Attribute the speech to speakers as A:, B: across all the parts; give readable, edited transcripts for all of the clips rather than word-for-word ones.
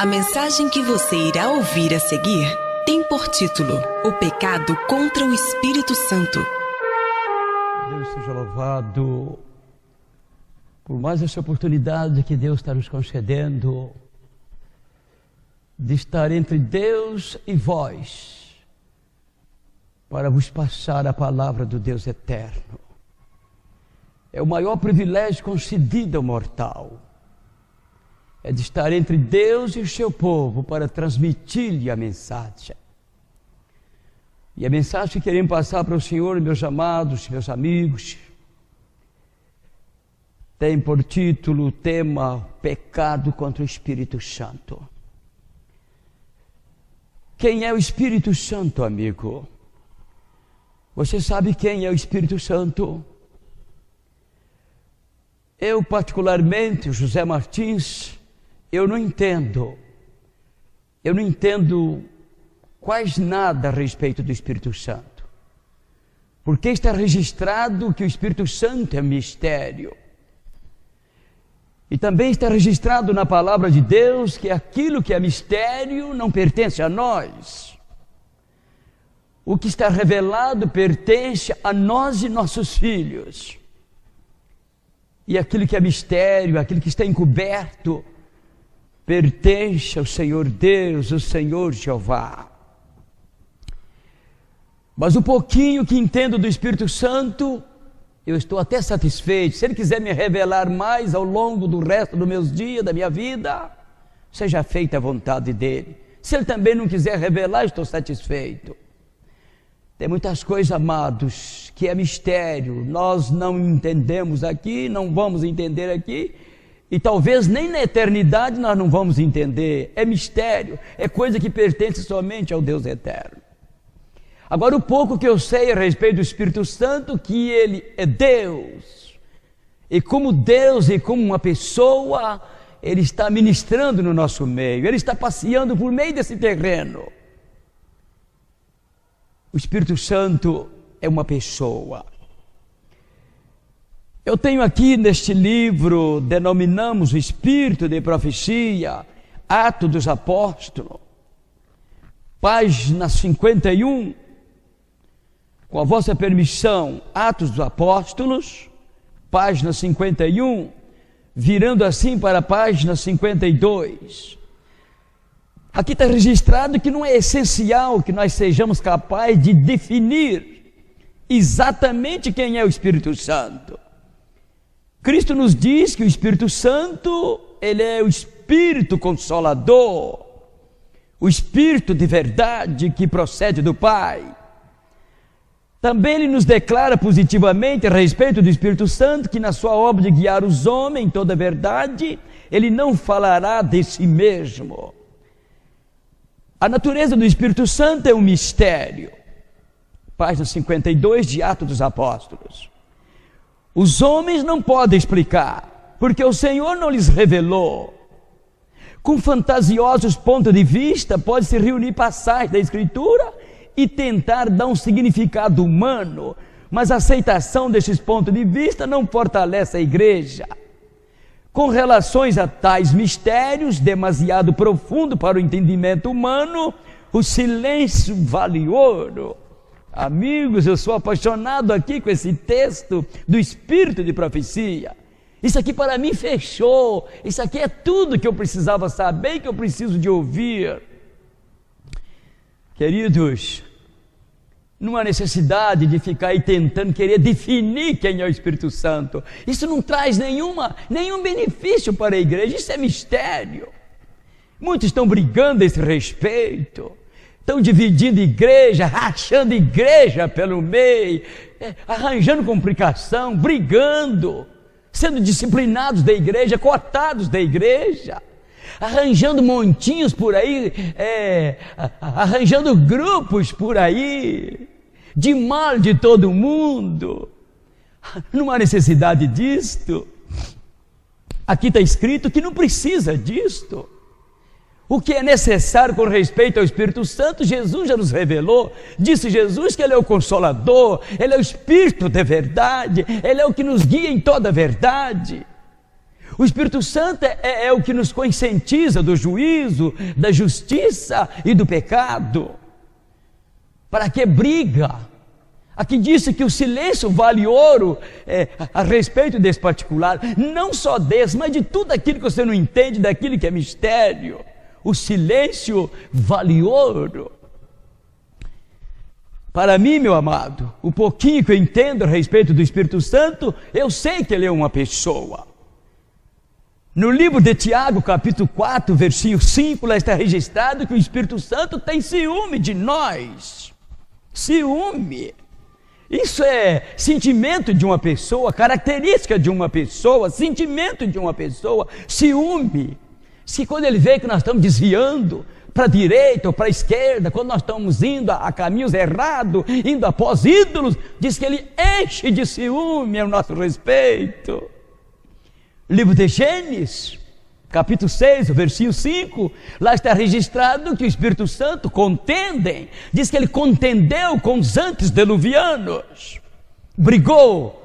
A: A mensagem que você irá ouvir a seguir tem por título: O pecado contra o Espírito Santo.
B: Deus seja louvado por mais essa oportunidade que Deus está nos concedendo de estar entre Deus e vós para vos passar a palavra do Deus eterno. É o maior privilégio concedido ao mortal, é de estar entre Deus e o seu povo para transmitir-lhe a mensagem. E a mensagem que queremos passar para o Senhor, meus amados, meus amigos, tem por título o tema Pecado contra o Espírito Santo. Quem é o Espírito Santo, amigo? Você sabe quem é o Espírito Santo? Eu, particularmente, José Martins, eu não entendo quase nada a respeito do Espírito Santo, porque está registrado que o Espírito Santo é mistério, e também está registrado na palavra de Deus que aquilo que é mistério não pertence a nós. O que está revelado pertence a nós e nossos filhos, e aquilo que é mistério, aquilo que está encoberto, pertence ao Senhor Deus, ao Senhor Jeová. Mas o pouquinho que entendo do Espírito Santo, eu estou até satisfeito. Se Ele quiser me revelar mais ao longo do resto dos meus dias, da minha vida, seja feita a vontade dEle. Se Ele também não quiser revelar, estou satisfeito. Tem muitas coisas, amados, que é mistério, nós não entendemos aqui, não vamos entender aqui, e talvez nem na eternidade nós não vamos entender. É mistério, é coisa que pertence somente ao Deus eterno. Agora, o pouco que eu sei a respeito do Espírito Santo, que Ele é Deus, e como Deus e como uma pessoa, Ele está ministrando no nosso meio, Ele está passeando por meio desse terreno. O Espírito Santo é uma pessoa. Eu tenho aqui neste livro, denominamos o Espírito de Profecia, Atos dos Apóstolos, página 51, com a vossa permissão, Atos dos Apóstolos, página 51, virando assim para a página 52. Aqui está registrado que não é essencial que nós sejamos capazes de definir exatamente quem é o Espírito Santo. Cristo nos diz que o Espírito Santo, Ele é o Espírito Consolador, o Espírito de verdade que procede do Pai. Também Ele nos declara positivamente a respeito do Espírito Santo, que na sua obra de guiar os homens em toda a verdade, Ele não falará de si mesmo. A natureza do Espírito Santo é um mistério. Página 52 de Atos dos Apóstolos. Os homens não podem explicar, porque o Senhor não lhes revelou. Com fantasiosos pontos de vista, pode-se reunir passagens da Escritura e tentar dar um significado humano, mas a aceitação desses pontos de vista não fortalece a igreja. Com relações a tais mistérios, demasiado profundo para o entendimento humano, o silêncio vale ouro. Amigos, eu sou apaixonado aqui com esse texto do Espírito de Profecia. Isso aqui para mim fechou. Isso aqui é tudo que eu precisava saber e que eu preciso de ouvir. Queridos, não há necessidade de ficar aí tentando querer definir quem é o Espírito Santo. Isso não traz nenhum benefício para a igreja, isso é mistério. Muitos estão brigando a esse respeito, estão dividindo igreja, rachando igreja pelo meio, arranjando complicação, brigando, sendo disciplinados da igreja, cortados da igreja, arranjando montinhos por aí, arranjando grupos por aí, de mal de todo mundo. Não há necessidade disto. Aqui está escrito que não precisa disto. O que é necessário com respeito ao Espírito Santo, Jesus já nos revelou. Disse Jesus que Ele é o Consolador, Ele é o Espírito de verdade, Ele é o que nos guia em toda a verdade. O Espírito Santo é o que nos conscientiza do juízo, da justiça e do pecado. Para que briga? Aqui disse que o silêncio vale ouro a respeito desse particular. Não só desse, mas de tudo aquilo que você não entende, daquilo que é mistério. O silêncio vale ouro. Para mim, meu amado, o pouquinho que eu entendo a respeito do Espírito Santo, eu sei que ele é uma pessoa. No livro de Tiago, capítulo 4, versículo 5, lá está registrado que o Espírito Santo tem ciúme de nós. Ciúme. Isso é sentimento de uma pessoa, característica de uma pessoa, sentimento de uma pessoa, ciúme. Se quando ele vê que nós estamos desviando para a direita ou para a esquerda, quando nós estamos indo a caminhos errados, indo após ídolos, diz que ele enche de ciúme ao nosso respeito. Livro de Gênesis, capítulo 6, versículo 5, lá está registrado que o Espírito Santo contendem, diz que ele contendeu com os antediluvianos, brigou,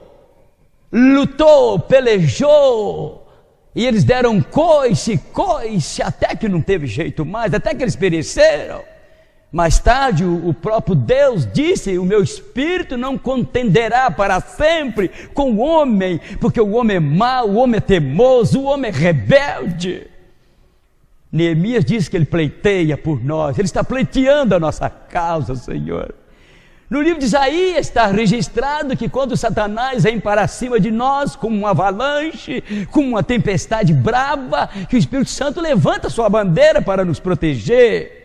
B: lutou, pelejou, e eles deram coice, até que não teve jeito mais, até que eles pereceram. Mais tarde o próprio Deus disse: o meu espírito não contenderá para sempre com o homem, porque o homem é mau, o homem é teimoso, o homem é rebelde. Neemias diz que ele pleiteia por nós, ele está pleiteando a nossa causa, Senhor. No livro de Isaías está registrado que quando Satanás vem para cima de nós como uma avalanche, como uma tempestade brava, que o Espírito Santo levanta sua bandeira para nos proteger.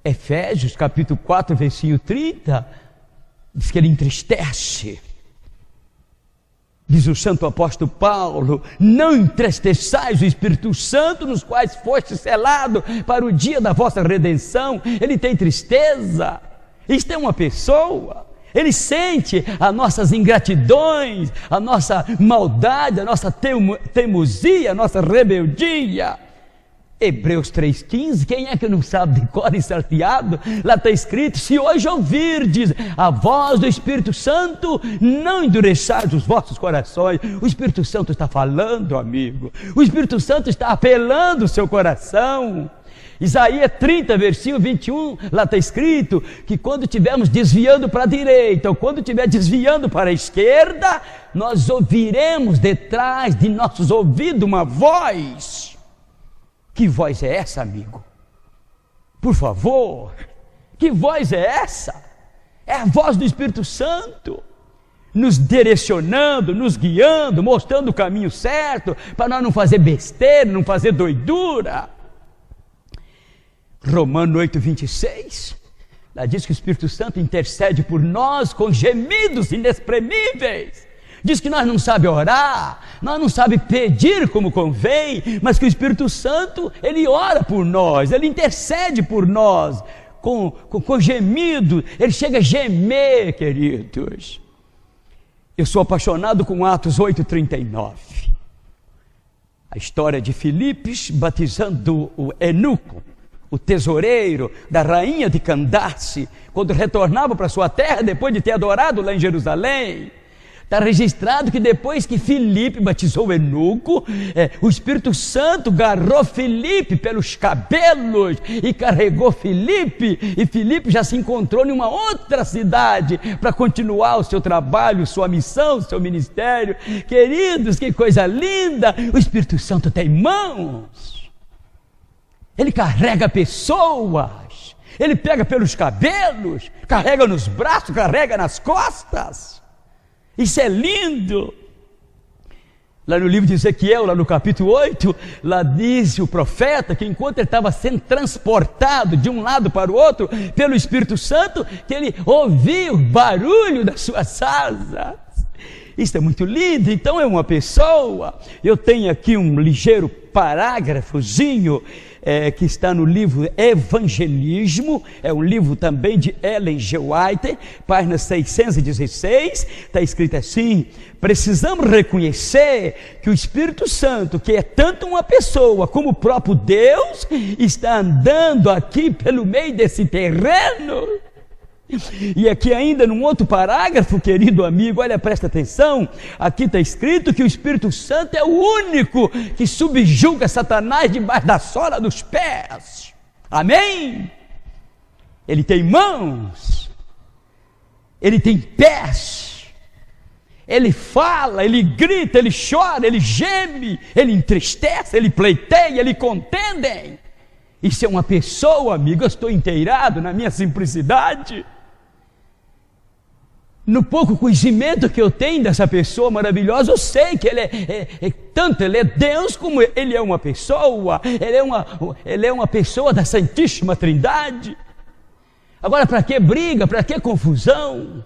B: Efésios capítulo 4, versículo 30, diz que ele entristece. Diz o santo apóstolo Paulo: não entristeçais o Espírito Santo, nos quais foste selado para o dia da vossa redenção. Ele tem tristeza. Isto é uma pessoa. Ele sente as nossas ingratidões, a nossa maldade, a nossa teimosia, a nossa rebeldia. Hebreus 3,15, quem é que não sabe de cor e salteado? Lá está escrito: se hoje ouvirdes a voz do Espírito Santo, não endureçais os vossos corações. O Espírito Santo está falando, amigo. O Espírito Santo está apelando o seu coração. Isaías 30, versículo 21, lá está escrito que quando estivermos desviando para a direita, ou quando estiver desviando para a esquerda, nós ouviremos detrás de nossos ouvidos uma voz. Que voz é essa, amigo? Por favor, que voz é essa? É a voz do Espírito Santo, nos direcionando, nos guiando, mostrando o caminho certo, para nós não fazer besteira, não fazer doidura. Romanos 8, 26, lá diz que o Espírito Santo intercede por nós com gemidos inexprimíveis. Diz que nós não sabemos orar, nós não sabemos pedir como convém, mas que o Espírito Santo, ele ora por nós, ele intercede por nós, com gemido, ele chega a gemer, queridos. Eu sou apaixonado com Atos 8:39, a história de Filipes batizando o eunuco, o tesoureiro da rainha de Candace, quando retornava para sua terra, depois de ter adorado lá em Jerusalém. Está registrado que depois que Filipe batizou o eunuco, o Espírito Santo agarrou Filipe pelos cabelos e carregou Filipe, e Filipe já se encontrou em uma outra cidade para continuar o seu trabalho, sua missão, seu ministério. Queridos, que coisa linda! O Espírito Santo tem mãos, ele carrega pessoas, ele pega pelos cabelos, carrega nos braços, carrega nas costas. Isso é lindo. Lá no livro de Ezequiel, lá no capítulo 8, lá diz o profeta que enquanto ele estava sendo transportado de um lado para o outro pelo Espírito Santo, que ele ouvia o barulho das suas asas. Isso é muito lindo. Então é uma pessoa. Eu tenho aqui um ligeiro parágrafozinho que está no livro Evangelismo, é um livro também de Ellen G. White, página 616, está escrito assim: precisamos reconhecer que o Espírito Santo, que é tanto uma pessoa como o próprio Deus, está andando aqui pelo meio desse terreno. E aqui ainda num outro parágrafo, querido amigo, olha, presta atenção, aqui está escrito que o Espírito Santo é o único que subjuga Satanás debaixo da sola dos pés. Amém? Ele tem mãos, ele tem pés, ele fala, ele grita, ele chora, ele geme, ele entristece, ele pleiteia, ele contende. Isso é uma pessoa, amigo, eu estou inteirado na minha simplicidade, no pouco conhecimento que eu tenho dessa pessoa maravilhosa. Eu sei que ele tanto ele é Deus como ele é uma pessoa, ele é uma pessoa da Santíssima Trindade. Agora, para que briga, para que confusão?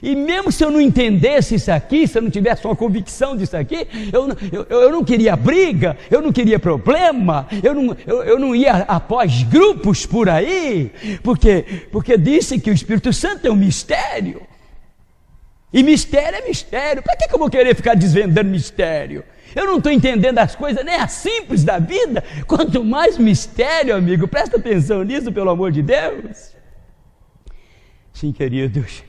B: E mesmo se eu não entendesse isso aqui, se eu não tivesse uma convicção disso aqui, eu não queria briga, eu não queria problema, eu não ia após grupos por aí, porque disse que o Espírito Santo é um mistério. E mistério é mistério. Para que eu vou querer ficar desvendando mistério? Eu não estou entendendo as coisas nem as simples da vida, quanto mais mistério, amigo. Presta atenção nisso, pelo amor de Deus. Sim, queridos,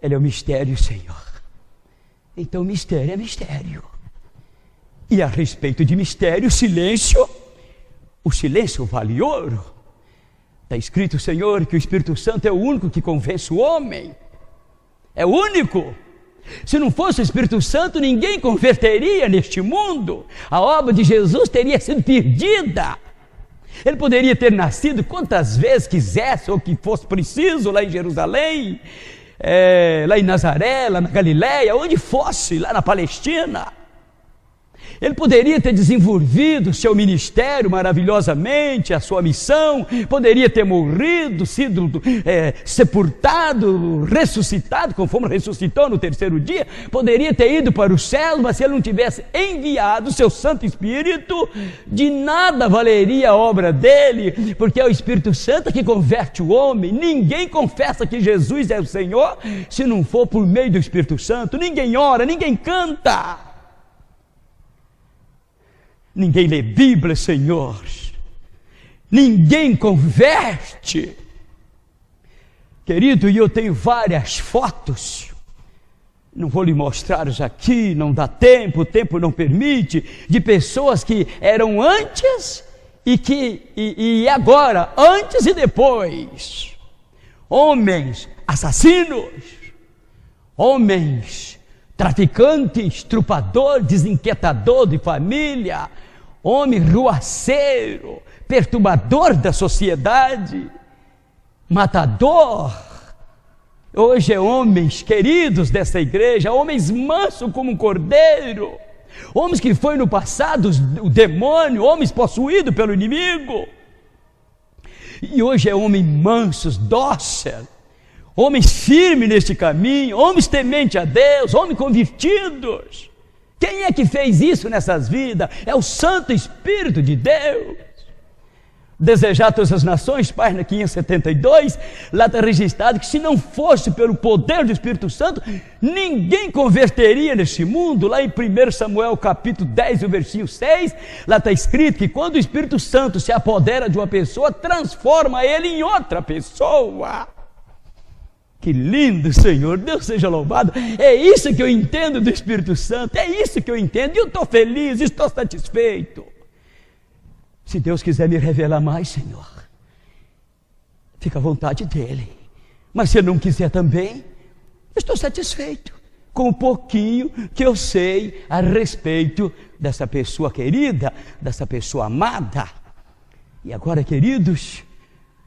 B: ele é o mistério, Senhor. Então mistério é mistério. E a respeito de mistério, o silêncio vale ouro. Está escrito, Senhor, que o Espírito Santo é o único que convence o homem. É o único. Se não fosse o Espírito Santo, ninguém converteria neste mundo. A obra de Jesus teria sido perdida. Ele poderia ter nascido quantas vezes quisesse, ou que fosse preciso, lá em Jerusalém, lá em Nazaré, lá na Galileia, onde fosse, lá na Palestina. Ele poderia ter desenvolvido seu ministério maravilhosamente, a sua missão, poderia ter morrido, sido sepultado, ressuscitado, conforme ressuscitou no terceiro dia, poderia ter ido para o céu, mas se ele não tivesse enviado o seu Santo Espírito, de nada valeria a obra dele, porque é o Espírito Santo que converte o homem. Ninguém confessa que Jesus é o Senhor se não for por meio do Espírito Santo. Ninguém ora, ninguém canta. Ninguém lê Bíblia, Senhor. Ninguém converte. Querido, e eu tenho várias fotos. Não vou lhe mostrar aqui, não dá tempo, o tempo não permite, de pessoas que eram antes e agora, antes e depois. Homens assassinos, homens traficante, estrupador, desinquietador de família, homem ruaceiro, perturbador da sociedade, matador. Hoje é homens queridos dessa igreja, homens mansos como um cordeiro, homens que foi no passado o demônio, homens possuídos pelo inimigo, e hoje é homem mansos, dócil, homens firmes neste caminho, homens tementes a Deus, homens convertidos. Quem é que fez isso nessas vidas? É o Santo Espírito de Deus. Desejar todas as nações, página 572, lá está registrado que se não fosse pelo poder do Espírito Santo, ninguém converteria neste mundo. Lá em 1 Samuel capítulo 10, o versículo 6, lá está escrito que quando o Espírito Santo se apodera de uma pessoa, transforma ele em outra pessoa. Que lindo, Senhor, Deus seja louvado. É isso que eu entendo do Espírito Santo, é isso que eu entendo, e eu estou feliz, estou satisfeito. Se Deus quiser me revelar mais, Senhor, fica à vontade dEle. Mas se Ele não quiser também, eu estou satisfeito com o pouquinho que eu sei a respeito dessa pessoa querida, dessa pessoa amada. E agora, queridos,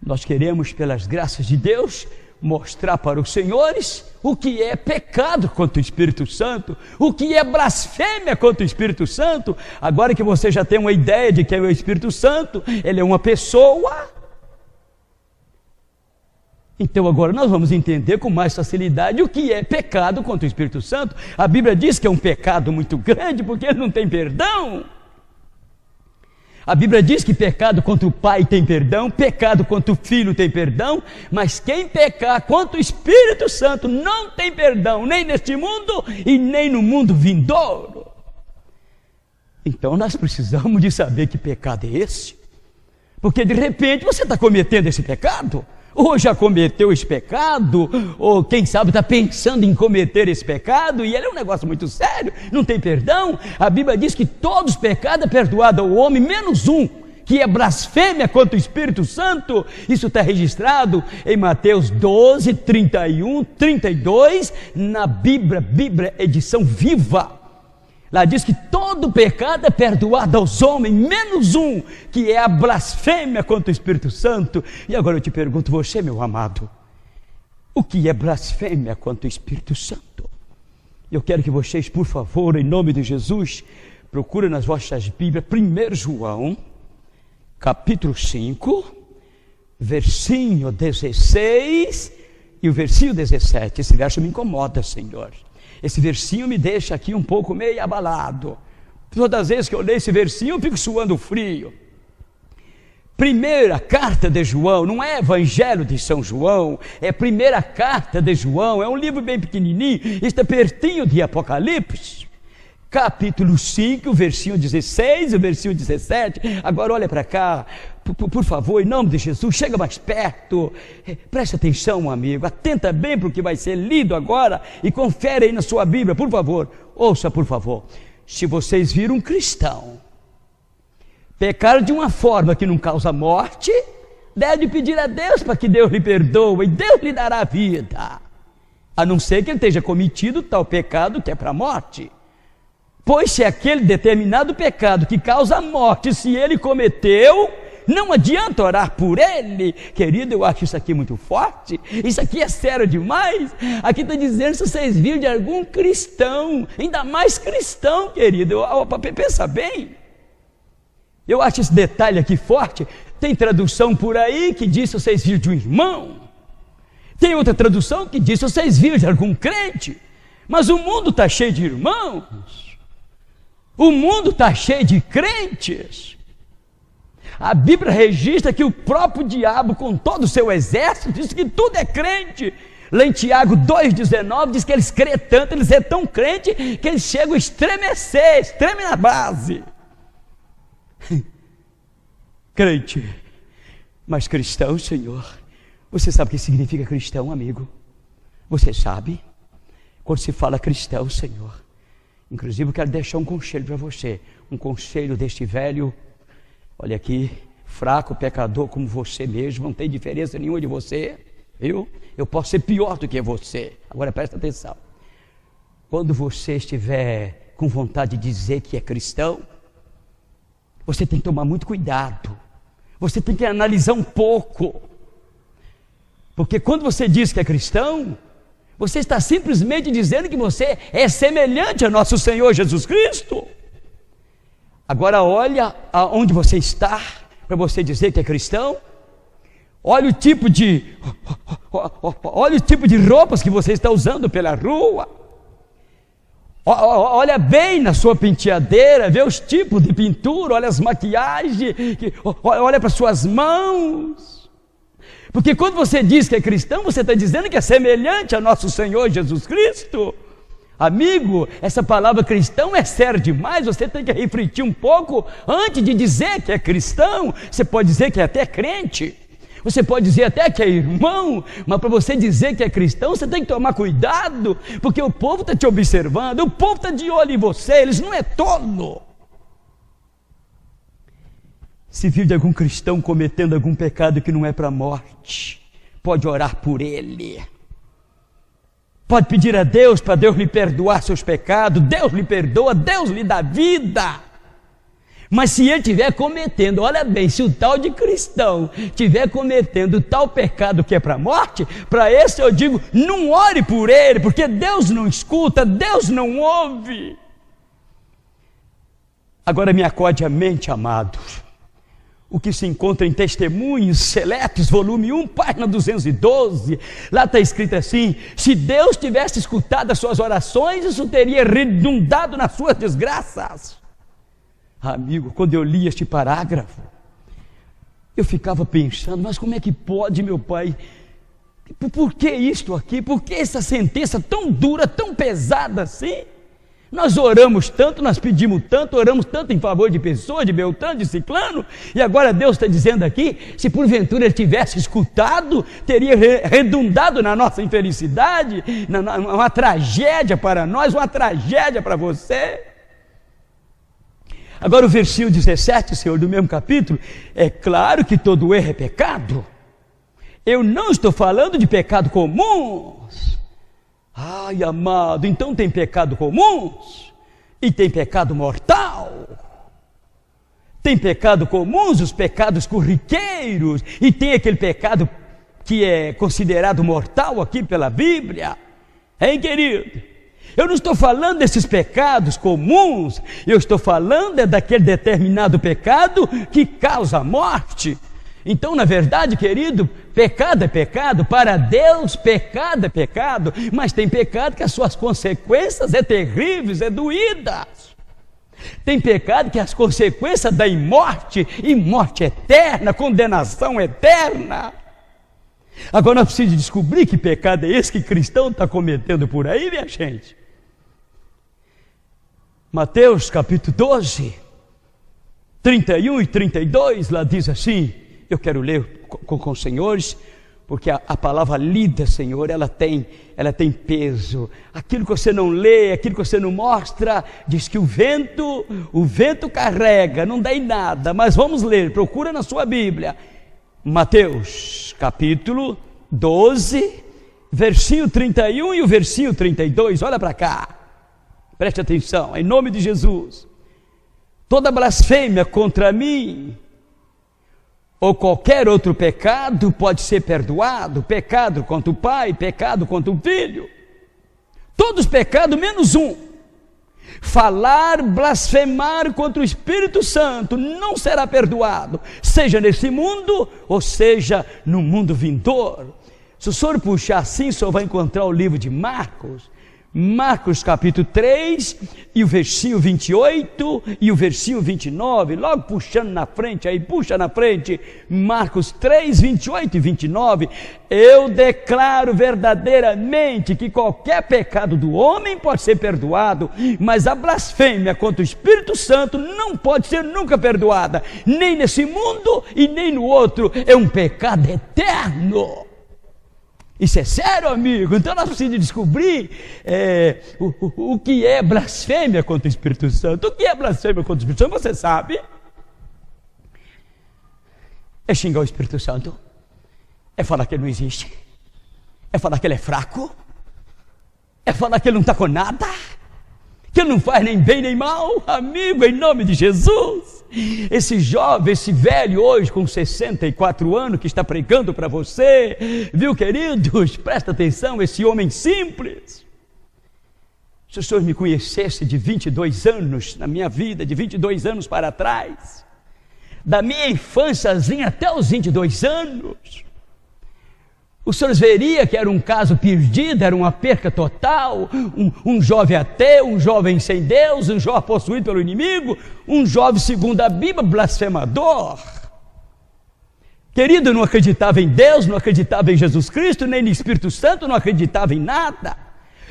B: nós queremos, pelas graças de Deus, mostrar para os senhores o que é pecado contra o Espírito Santo, o que é blasfêmia contra o Espírito Santo. Agora que você já tem uma ideia de que é o Espírito Santo, ele é uma pessoa, então agora nós vamos entender com mais facilidade o que é pecado contra o Espírito Santo. A Bíblia diz que é um pecado muito grande, porque ele não tem perdão. A Bíblia diz que pecado contra o Pai tem perdão, pecado contra o Filho tem perdão, mas quem pecar contra o Espírito Santo não tem perdão, nem neste mundo e nem no mundo vindouro. Então nós precisamos de saber que pecado é esse, porque de repente você está cometendo esse pecado, ou já cometeu esse pecado, ou quem sabe está pensando em cometer esse pecado, e ele é um negócio muito sério, não tem perdão. A Bíblia diz que todos os pecados é perdoado ao homem, menos um, que é blasfêmia contra o Espírito Santo. Isso está registrado em Mateus 12, 31, 32, na Bíblia edição viva. Lá diz que todo pecado é perdoado aos homens, menos um, que é a blasfêmia contra o Espírito Santo. E agora eu te pergunto, você, meu amado, o que é blasfêmia contra o Espírito Santo? Eu quero que vocês, por favor, em nome de Jesus, procurem nas vossas Bíblias 1 João, capítulo 5, versículo 16 e o versículo 17. Esse verso me incomoda, Senhor. Esse versinho me deixa aqui um pouco meio abalado. Todas as vezes que eu leio esse versinho, eu fico suando frio. Primeira carta de João, não é Evangelho de São João, é primeira carta de João, é um livro bem pequenininho, está pertinho de Apocalipse. Capítulo 5, versículo 16 e versículo 17. Agora olha para cá, por favor, em nome de Jesus, chega mais perto, preste atenção, amigo, atenta bem para o que vai ser lido agora e confere aí na sua Bíblia, por favor, ouça por favor. Se vocês viram um cristão pecar de uma forma que não causa morte, deve pedir a Deus para que Deus lhe perdoe, e Deus lhe dará a vida, a não ser que ele esteja cometido tal pecado que é para a morte. Pois se aquele determinado pecado que causa a morte, se ele cometeu, não adianta orar por ele. Querido, eu acho isso aqui muito forte, isso aqui é sério demais. Aqui está dizendo, se vocês viram de algum cristão, ainda mais cristão, querido, pensa bem. Eu acho esse detalhe aqui forte. Tem tradução por aí que diz, se vocês viram de um irmão. Tem outra tradução que diz, se vocês viram de algum crente. Mas o mundo está cheio de irmãos. O mundo está cheio de crentes. A Bíblia registra que o próprio diabo, com todo o seu exército, diz que tudo é crente. Lá em Tiago 2,19 diz que eles creem tanto, eles são tão crentes, que eles chegam a estremecer, estremem na base. Crente, mas cristão, Senhor, você sabe o que significa cristão, amigo? Você sabe? Quando se fala cristão, Senhor, inclusive eu quero deixar um conselho para você, um conselho deste velho, olha aqui, fraco, pecador como você mesmo, não tem diferença nenhuma de você, viu? Eu posso ser pior do que você. Agora presta atenção, quando você estiver com vontade de dizer que é cristão, você tem que tomar muito cuidado, você tem que analisar um pouco, porque quando você diz que é cristão, você está simplesmente dizendo que você é semelhante a nosso Senhor Jesus Cristo. Agora olha aonde você está, para você dizer que é cristão. Olha o tipo de roupas que você está usando pela rua. Olha bem na sua penteadeira, vê os tipos de pintura, olha as maquiagens, olha para suas mãos. Porque quando você diz que é cristão, você está dizendo que é semelhante a nosso Senhor Jesus Cristo. Amigo, essa palavra cristão é séria demais, você tem que refletir um pouco antes de dizer que é cristão. Você pode dizer que é até crente, você pode dizer até que é irmão, mas para você dizer que é cristão, você tem que tomar cuidado, porque o povo está te observando, o povo está de olho em você, eles não é tolo. Se vir de algum cristão cometendo algum pecado que não é para a morte, pode orar por ele, pode pedir a Deus para Deus lhe perdoar seus pecados, Deus lhe perdoa, Deus lhe dá vida. Mas se ele estiver cometendo, olha bem, se o tal de cristão estiver cometendo tal pecado que é para a morte, para esse eu digo, não ore por ele, porque Deus não escuta, Deus não ouve. Agora me acorde a mente, amados, o que se encontra em Testemunhos Seletos, volume 1, página 212, lá está escrito assim, se Deus tivesse escutado as suas orações, isso teria redundado nas suas desgraças. Amigo, quando eu li este parágrafo, eu ficava pensando, mas como é que pode, meu pai, por que isto aqui, por que essa sentença tão dura, tão pesada assim? Nós oramos tanto, nós pedimos tanto, oramos tanto em favor de pessoas, de Beltrano, de Ciclano, e agora Deus está dizendo aqui, se porventura Ele tivesse escutado, teria redundado na nossa infelicidade, uma tragédia para nós, uma tragédia para você. Agora o versículo 17, Senhor, do mesmo capítulo, é claro que todo erro é pecado. Eu não estou falando de pecado comuns. Ai, amado, então tem pecado comuns e tem pecado mortal. Tem pecado comuns, os pecados corriqueiros, e tem aquele pecado que é considerado mortal aqui pela Bíblia. Hein, querido? Eu não estou falando desses pecados comuns, eu estou falando daquele determinado pecado que causa a morte. Então, na verdade, querido, pecado é pecado, para Deus pecado é pecado, mas tem pecado que as suas consequências é terríveis, é doídas. Tem pecado que as consequências dão morte, e morte eterna, condenação eterna. Agora nós precisamos descobrir que pecado é esse que cristão está cometendo por aí, minha gente. Mateus capítulo 12, 31 e 32, lá diz assim, eu quero ler com os senhores, porque a palavra lida, Senhor, ela tem peso. Aquilo que você não lê, aquilo que você não mostra, diz que o vento carrega, não dá em nada, mas vamos ler, procura na sua Bíblia, Mateus capítulo 12, versículo 31 e o versículo 32, olha para cá, preste atenção, em nome de Jesus. Toda blasfêmia contra mim, ou qualquer outro pecado pode ser perdoado, pecado contra o pai, pecado contra o filho, todos pecados menos um, falar, blasfemar contra o Espírito Santo não será perdoado, seja nesse mundo, ou seja no mundo vindouro. Se o senhor puxar assim, o senhor vai encontrar o livro de Marcos capítulo 3, e o versículo 28 e o versículo 29, logo puxando na frente, aí puxa na frente, Marcos 3, 28 e 29, eu declaro verdadeiramente que qualquer pecado do homem pode ser perdoado, mas a blasfêmia contra o Espírito Santo não pode ser nunca perdoada, nem nesse mundo e nem no outro, é um pecado eterno. Isso é sério, amigo. Então nós precisamos descobrir o que é blasfêmia contra o Espírito Santo. O que é blasfêmia contra o Espírito Santo? Você sabe? É xingar o Espírito Santo, é falar que ele não existe, é falar que ele é fraco, é falar que ele não está com nada, que ele não faz nem bem nem mal. Amigo, em nome de Jesus, esse jovem, esse velho hoje com 64 anos que está pregando para você, viu, queridos, presta atenção, esse homem simples, se o senhor me conhecesse de 22 anos na minha vida, de 22 anos para trás, da minha infânciazinha até os 22 anos, o senhor veria que era um caso perdido, era uma perca total, um jovem ateu, um jovem sem Deus, um jovem possuído pelo inimigo, um jovem, segundo a Bíblia, blasfemador. Querido, não acreditava em Deus, não acreditava em Jesus Cristo, nem no Espírito Santo, não acreditava em nada.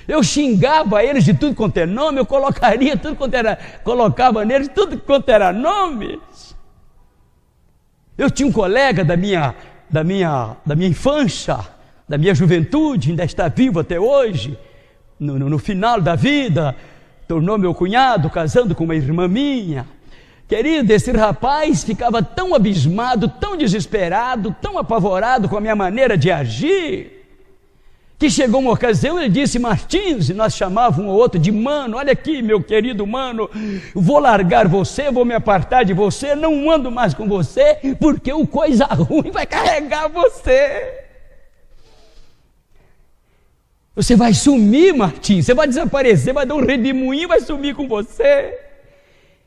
B: Eu xingava eles de tudo quanto é nome, eu colocaria tudo quanto era, colocava neles tudo quanto era nomes. Eu tinha um colega da minha infância, da minha juventude, ainda está vivo até hoje, no final da vida, tornou meu cunhado, casando com uma irmã minha. Querido, esse rapaz ficava tão abismado, tão desesperado, tão apavorado com a minha maneira de agir, que chegou uma ocasião, ele disse: Martins, e nós chamávamos um ou outro de mano, olha aqui, meu querido mano, vou largar você, vou me apartar de você, não ando mais com você, porque o coisa ruim vai carregar você. Você vai sumir, Martins, você vai desaparecer, vai dar um redemoinho, vai sumir com você.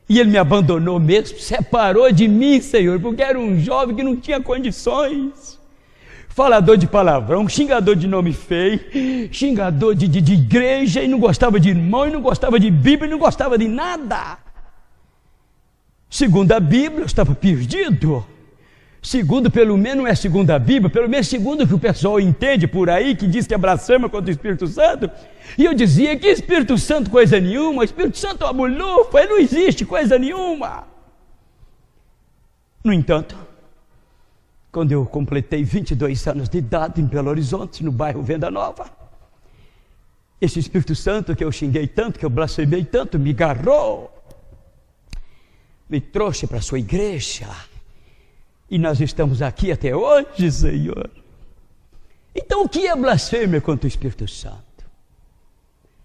B: E ele me abandonou mesmo, separou de mim, Senhor, porque era um jovem que não tinha condições. Falador de palavrão, xingador de nome feio, xingador de igreja, e não gostava de irmão, e não gostava de Bíblia, e não gostava de nada. Segundo a Bíblia, eu estava perdido. segundo, pelo menos não é segundo a Bíblia, pelo menos segundo o que o pessoal entende por aí, que diz que é blasfêmia contra o Espírito Santo. E eu dizia que Espírito Santo coisa nenhuma, Espírito Santo é uma bulufa, ele não existe coisa nenhuma. No entanto, quando eu completei 22 anos de idade em Belo Horizonte, no bairro Venda Nova, esse Espírito Santo que eu xinguei tanto, que eu blasfemei tanto, me agarrou, me trouxe para a sua igreja, e nós estamos aqui até hoje, Senhor. Então o que é blasfêmia contra o Espírito Santo?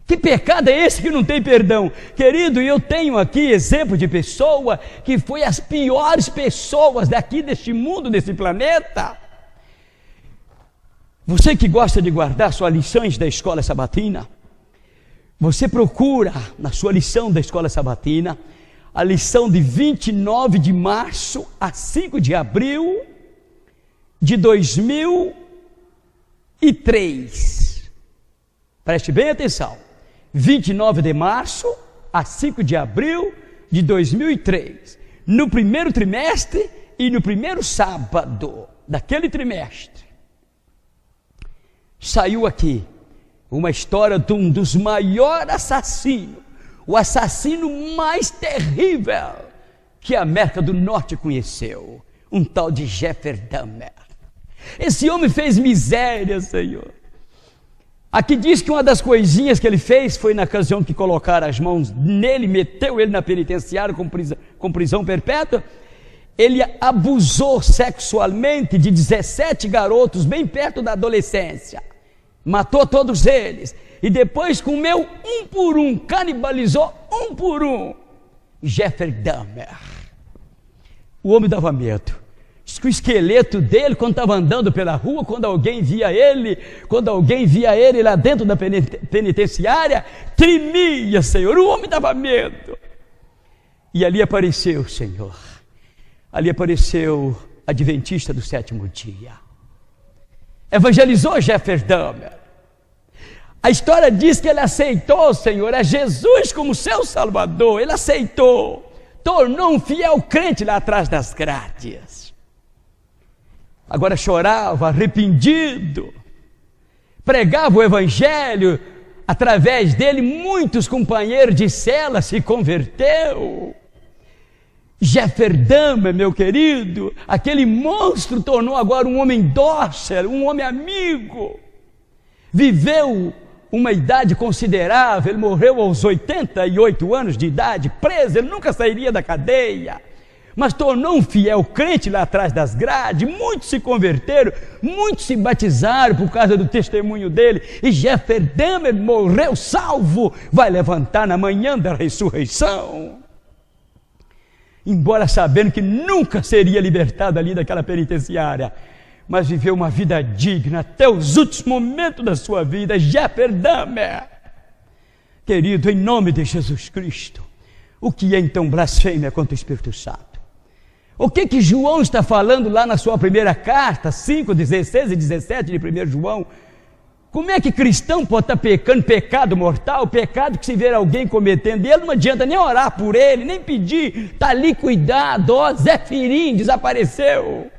B: Que pecado é esse que não tem perdão? Querido, eu tenho aqui exemplo de pessoa que foi as piores pessoas daqui deste mundo, desse planeta. Você que gosta de guardar suas lições da escola sabatina, você procura na sua lição da escola sabatina a lição de 29 de março a 5 de abril de 2003. Preste bem atenção. 29 de março a 5 de abril de 2003. No primeiro trimestre e no primeiro sábado daquele trimestre, saiu aqui uma história de um dos maiores assassinos, o assassino mais terrível que a América do Norte conheceu, um tal de Jeffrey Dahmer. Esse homem fez miséria, Senhor. Aqui diz que uma das coisinhas que ele fez foi na ocasião que colocaram as mãos nele, meteu ele na penitenciária com prisão perpétua. Ele abusou sexualmente de 17 garotos bem perto da adolescência, matou todos eles e depois comeu um por um, canibalizou um por um. Jeffrey Dahmer. O homem dava medo. Diz que o esqueleto dele, quando estava andando pela rua, quando alguém via ele lá dentro da penitenciária, tremia, Senhor. O homem dava medo. E ali apareceu, Senhor, ali apareceu adventista do sétimo dia. Evangelizou Jeffrey Dahmer. A história diz que ele aceitou, Senhor, a Jesus como seu Salvador. Ele aceitou, tornou um fiel crente lá atrás das grades. Agora chorava, arrependido, pregava o Evangelho, através dele muitos companheiros de cela se converteu. Jeffrey Dahmer, meu querido, aquele monstro tornou agora um homem dócil, um homem amigo, viveu uma idade considerável, ele morreu aos 88 anos de idade, preso, ele nunca sairia da cadeia, mas tornou um fiel crente lá atrás das grades. Muitos se converteram, muitos se batizaram por causa do testemunho dele, e Jeffrey Dahmer morreu salvo, vai levantar na manhã da ressurreição, embora sabendo que nunca seria libertado ali daquela penitenciária, mas viveu uma vida digna até os últimos momentos da sua vida. Jeffrey Dahmer. Querido, em nome de Jesus Cristo, o que é então blasfêmia contra o Espírito Santo? O que João está falando lá na sua primeira carta, 5, 16 e 17 de 1 João? Como é que cristão pode estar pecando pecado mortal, pecado que se ver alguém cometendo, ele não adianta nem orar por ele, nem pedir, está ali, cuidado, ó, Zé Firim desapareceu.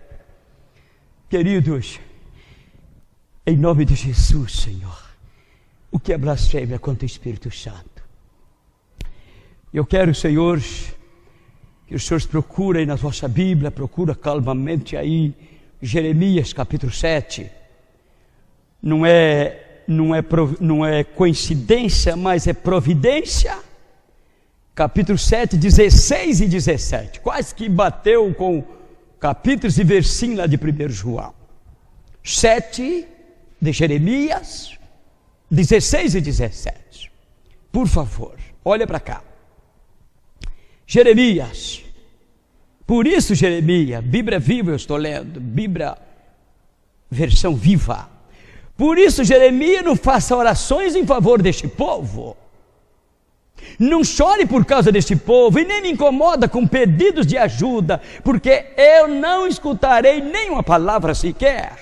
B: Queridos, em nome de Jesus, Senhor, o que é blasfêmia contra o Espírito Santo? Eu quero, Senhor, que os senhores procurem na vossa Bíblia, procura calmamente aí, Jeremias capítulo 7, não é coincidência, mas é providência, capítulo 7, 16 e 17, quase que bateu com capítulos e versinhos lá de 1 João, 7 de Jeremias, 16 e 17, por favor, olha para cá. Jeremias, por isso Jeremias, Bíblia viva eu estou lendo, Bíblia versão viva, por isso Jeremias não faça orações em favor deste povo, não chore por causa deste povo e nem me incomoda com pedidos de ajuda, porque eu não escutarei nenhuma palavra sequer.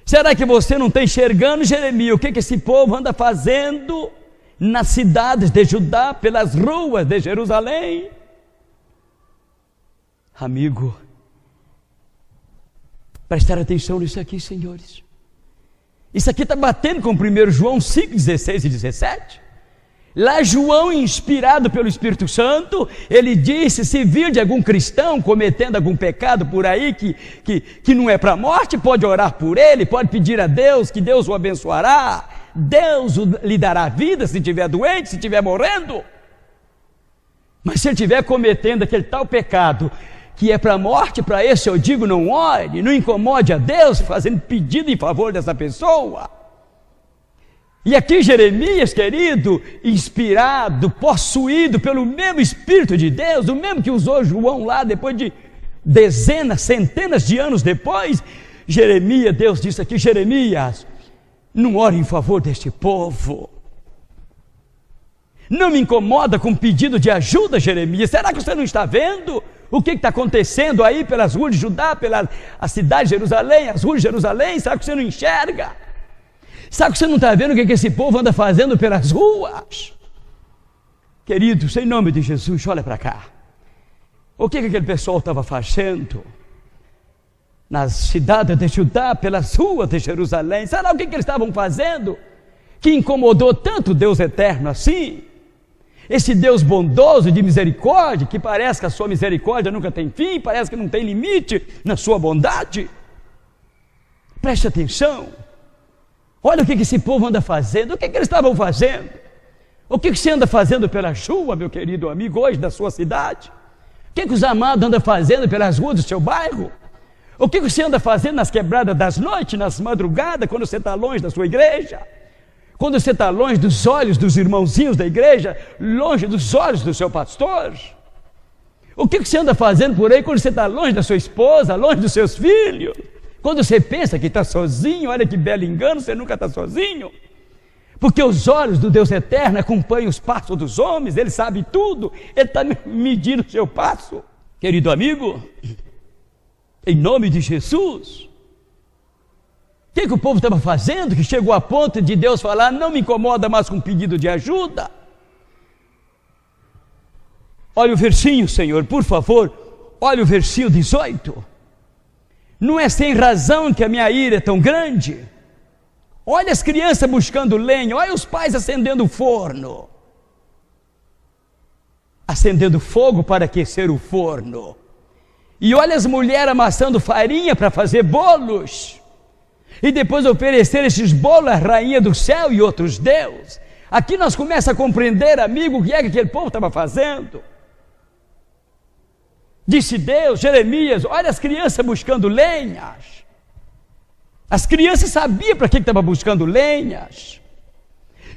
B: Será que você não está enxergando, Jeremias, o que esse povo anda fazendo nas cidades de Judá, pelas ruas de Jerusalém? Amigo, prestar atenção nisso aqui, senhores. Isso aqui está batendo com 1 João 5, 16 e 17. Lá João, inspirado pelo Espírito Santo, ele disse: se vir de algum cristão cometendo algum pecado por aí que não é para a morte, pode orar por ele, pode pedir a Deus que Deus o abençoará, Deus lhe dará vida se estiver doente, se estiver morrendo. Mas se ele estiver cometendo aquele tal pecado que é para a morte, para esse eu digo: não ore, não incomode a Deus fazendo pedido em favor dessa pessoa. E aqui Jeremias, querido, inspirado, possuído pelo mesmo Espírito de Deus, o mesmo que usou João lá depois de dezenas, centenas de anos depois, Jeremias, Deus disse aqui: Jeremias, não ore em favor deste povo. Não me incomoda com pedido de ajuda, Jeremias. Será que você não está vendo o que está acontecendo aí pelas ruas de Judá, pela a cidade de Jerusalém, as ruas de Jerusalém? Será que você não enxerga? Será que você não está vendo o que esse povo anda fazendo pelas ruas? Queridos, em nome de Jesus, olha para cá. O que aquele pessoal estava fazendo nas cidades de Judá, pelas ruas de Jerusalém? Será o que eles estavam fazendo que incomodou tanto Deus eterno assim? Esse Deus bondoso de misericórdia, que parece que a sua misericórdia nunca tem fim, parece que não tem limite na sua bondade. Preste atenção. Olha o que esse povo anda fazendo. O que eles estavam fazendo? O que você anda fazendo pela chuva, meu querido amigo, hoje da sua cidade? O que os amados andam fazendo pelas ruas do seu bairro? O que você anda fazendo nas quebradas das noites, nas madrugadas, quando você está longe da sua igreja? Quando você está longe dos olhos dos irmãozinhos da igreja, longe dos olhos do seu pastor? O que você anda fazendo por aí quando você está longe da sua esposa, longe dos seus filhos? Quando você pensa que está sozinho, olha que belo engano, você nunca está sozinho. Porque os olhos do Deus eterno acompanham os passos dos homens, Ele sabe tudo, Ele está medindo o seu passo. Querido amigo, em nome de Jesus, o que o povo estava fazendo que chegou a ponto de Deus falar: não me incomoda mais com pedido de ajuda? Olha o versinho, Senhor, por favor, olha o versinho 18. Não é sem razão que a minha ira é tão grande. Olha as crianças buscando lenha, olha os pais acendendo o forno, acendendo fogo para aquecer o forno, e olha as mulheres amassando farinha para fazer bolos, e depois oferecer esses bolos à rainha do céu e outros deuses. Aqui nós começamos a compreender, amigo, o que é que aquele povo estava fazendo. Disse Deus, Jeremias, olha as crianças buscando lenhas. As crianças sabiam para que estavam buscando lenhas.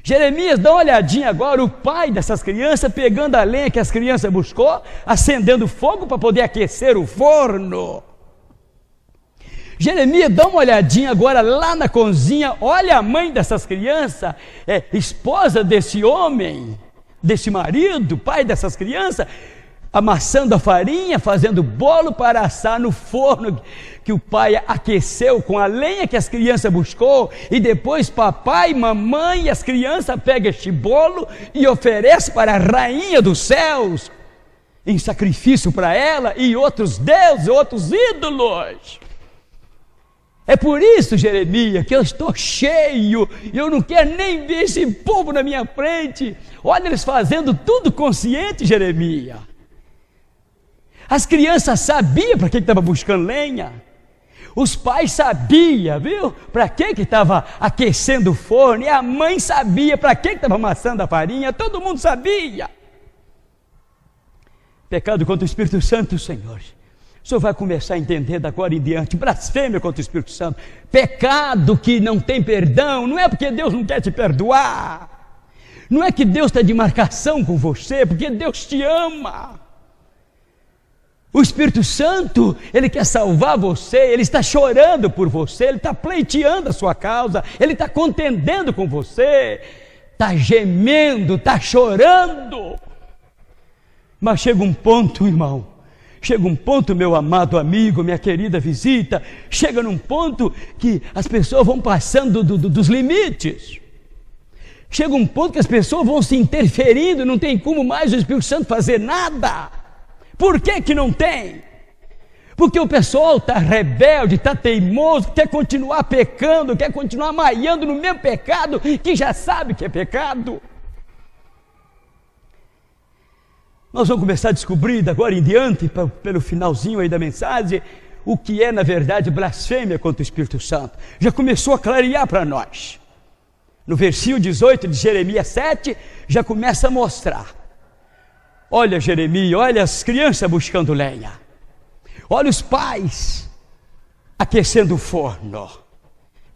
B: Jeremias, dá uma olhadinha agora, o pai dessas crianças pegando a lenha que as crianças buscou, acendendo fogo para poder aquecer o forno. Jeremias, dá uma olhadinha agora lá na cozinha, olha a mãe dessas crianças, esposa desse homem, desse marido, pai dessas crianças, amassando a farinha, fazendo bolo para assar no forno que o pai aqueceu com a lenha que as crianças buscou, e depois papai, mamãe e as crianças pegam este bolo e oferecem para a rainha dos céus, em sacrifício para ela e outros deuses, outros ídolos. É por isso, Jeremias, que eu estou cheio, eu não quero nem ver esse povo na minha frente. Olha eles fazendo tudo consciente, Jeremias. As crianças sabiam para que estava buscando lenha. Os pais sabiam, viu? Para que estava aquecendo o forno. E a mãe sabia para que estava amassando a farinha. Todo mundo sabia. Pecado contra o Espírito Santo, Senhor. O Senhor vai começar a entender da agora em diante. Blasfêmia contra o Espírito Santo. Pecado que não tem perdão. Não é porque Deus não quer te perdoar. Não é que Deus está de marcação com você. Porque Deus te ama. O Espírito Santo, Ele quer salvar você, Ele está chorando por você, Ele está pleiteando a sua causa, Ele está contendendo com você, está gemendo, está chorando. Mas chega um ponto, irmão, chega um ponto, meu amado amigo, minha querida visita, chega num ponto que as pessoas vão passando dos limites. Chega um ponto que as pessoas vão se interferindo, não tem como mais o Espírito Santo fazer nada. Por que que não tem? Porque o pessoal está rebelde, está teimoso, quer continuar pecando, quer continuar maiando no mesmo pecado, que já sabe que é pecado. Nós vamos começar a descobrir, de agora em diante, pelo finalzinho aí da mensagem, o que é, na verdade, blasfêmia contra o Espírito Santo. Já começou a clarear para nós. No versículo 18 de Jeremias 7, já começa a mostrar. Olha Jeremias, olha as crianças buscando lenha. Olha os pais aquecendo o forno,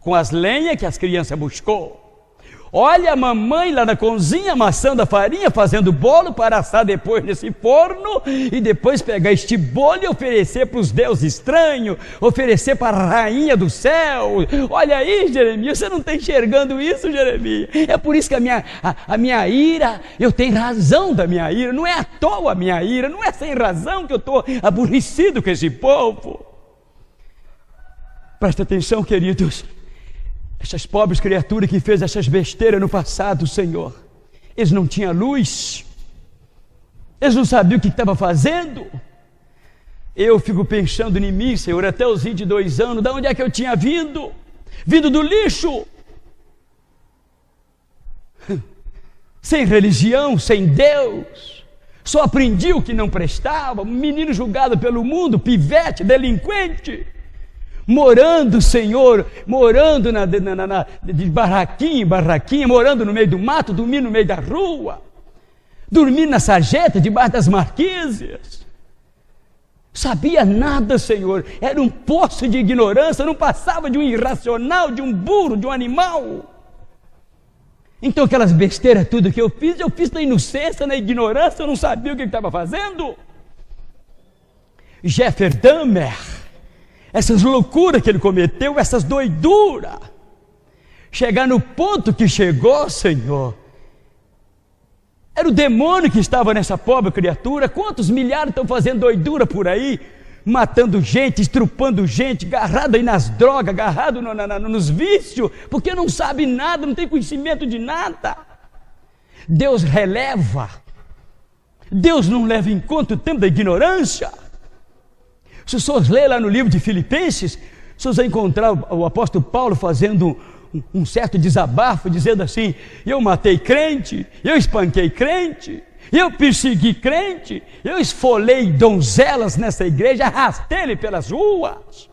B: com as lenhas que as crianças buscou. Olha a mamãe lá na cozinha amassando a farinha, fazendo bolo para assar depois nesse forno, e depois pegar este bolo e oferecer para os deuses estranhos, oferecer para a rainha do céu. Olha aí, Jeremias, você não está enxergando isso, Jeremias? É por isso que a minha ira, eu tenho razão da minha ira, não é à toa a minha ira, não é sem razão que eu estou aborrecido com esse povo. Presta atenção, queridos. Essas pobres criaturas que fez essas besteiras no passado, Senhor, eles não tinham luz, eles não sabiam o que estavam fazendo. Eu fico pensando em mim, Senhor, até os 22 anos, de onde é que eu tinha vindo? Vindo do lixo, sem religião, sem Deus, só aprendi o que não prestava, um menino julgado pelo mundo, pivete, delinquente, morando, Senhor, morando de barraquinha em barraquinha, morando no meio do mato, dormindo no meio da rua, dormindo na sarjeta, debaixo das marquises. Sabia nada, Senhor, era um poço de ignorância, não passava de um irracional, de um burro, de um animal. Então aquelas besteiras, tudo que eu fiz na inocência, na ignorância, eu não sabia o que estava fazendo. Jeffrey Dahmer, essas loucuras que ele cometeu, essas doiduras, chegar no ponto que chegou, Senhor, era o demônio que estava nessa pobre criatura. Quantos milhares estão fazendo doidura por aí, matando gente, estrupando gente, agarrado aí nas drogas, agarrado nos vícios, porque não sabe nada, não tem conhecimento de nada. Deus releva, Deus não leva em conta o tempo da ignorância. Se os senhores lerem lá no livro de Filipenses, os senhores vão encontrar o apóstolo Paulo fazendo um certo desabafo, dizendo assim: eu matei crente, eu espanquei crente, eu persegui crente, eu esfolei donzelas nessa igreja, arrastei ele pelas ruas,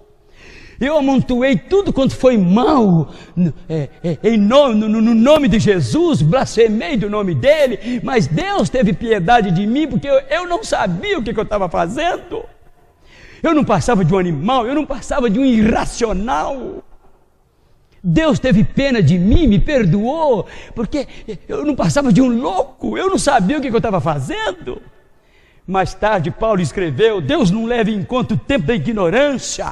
B: eu amontoei tudo quanto foi mal no nome de Jesus, blasfemei do nome dele, mas Deus teve piedade de mim, porque eu não sabia o que eu estava fazendo. Eu não passava de um animal, eu não passava de um irracional. Deus teve pena de mim, me perdoou, porque eu não passava de um louco, eu não sabia o que eu estava fazendo. Mais tarde Paulo escreveu: Deus não leva em conta o tempo da ignorância.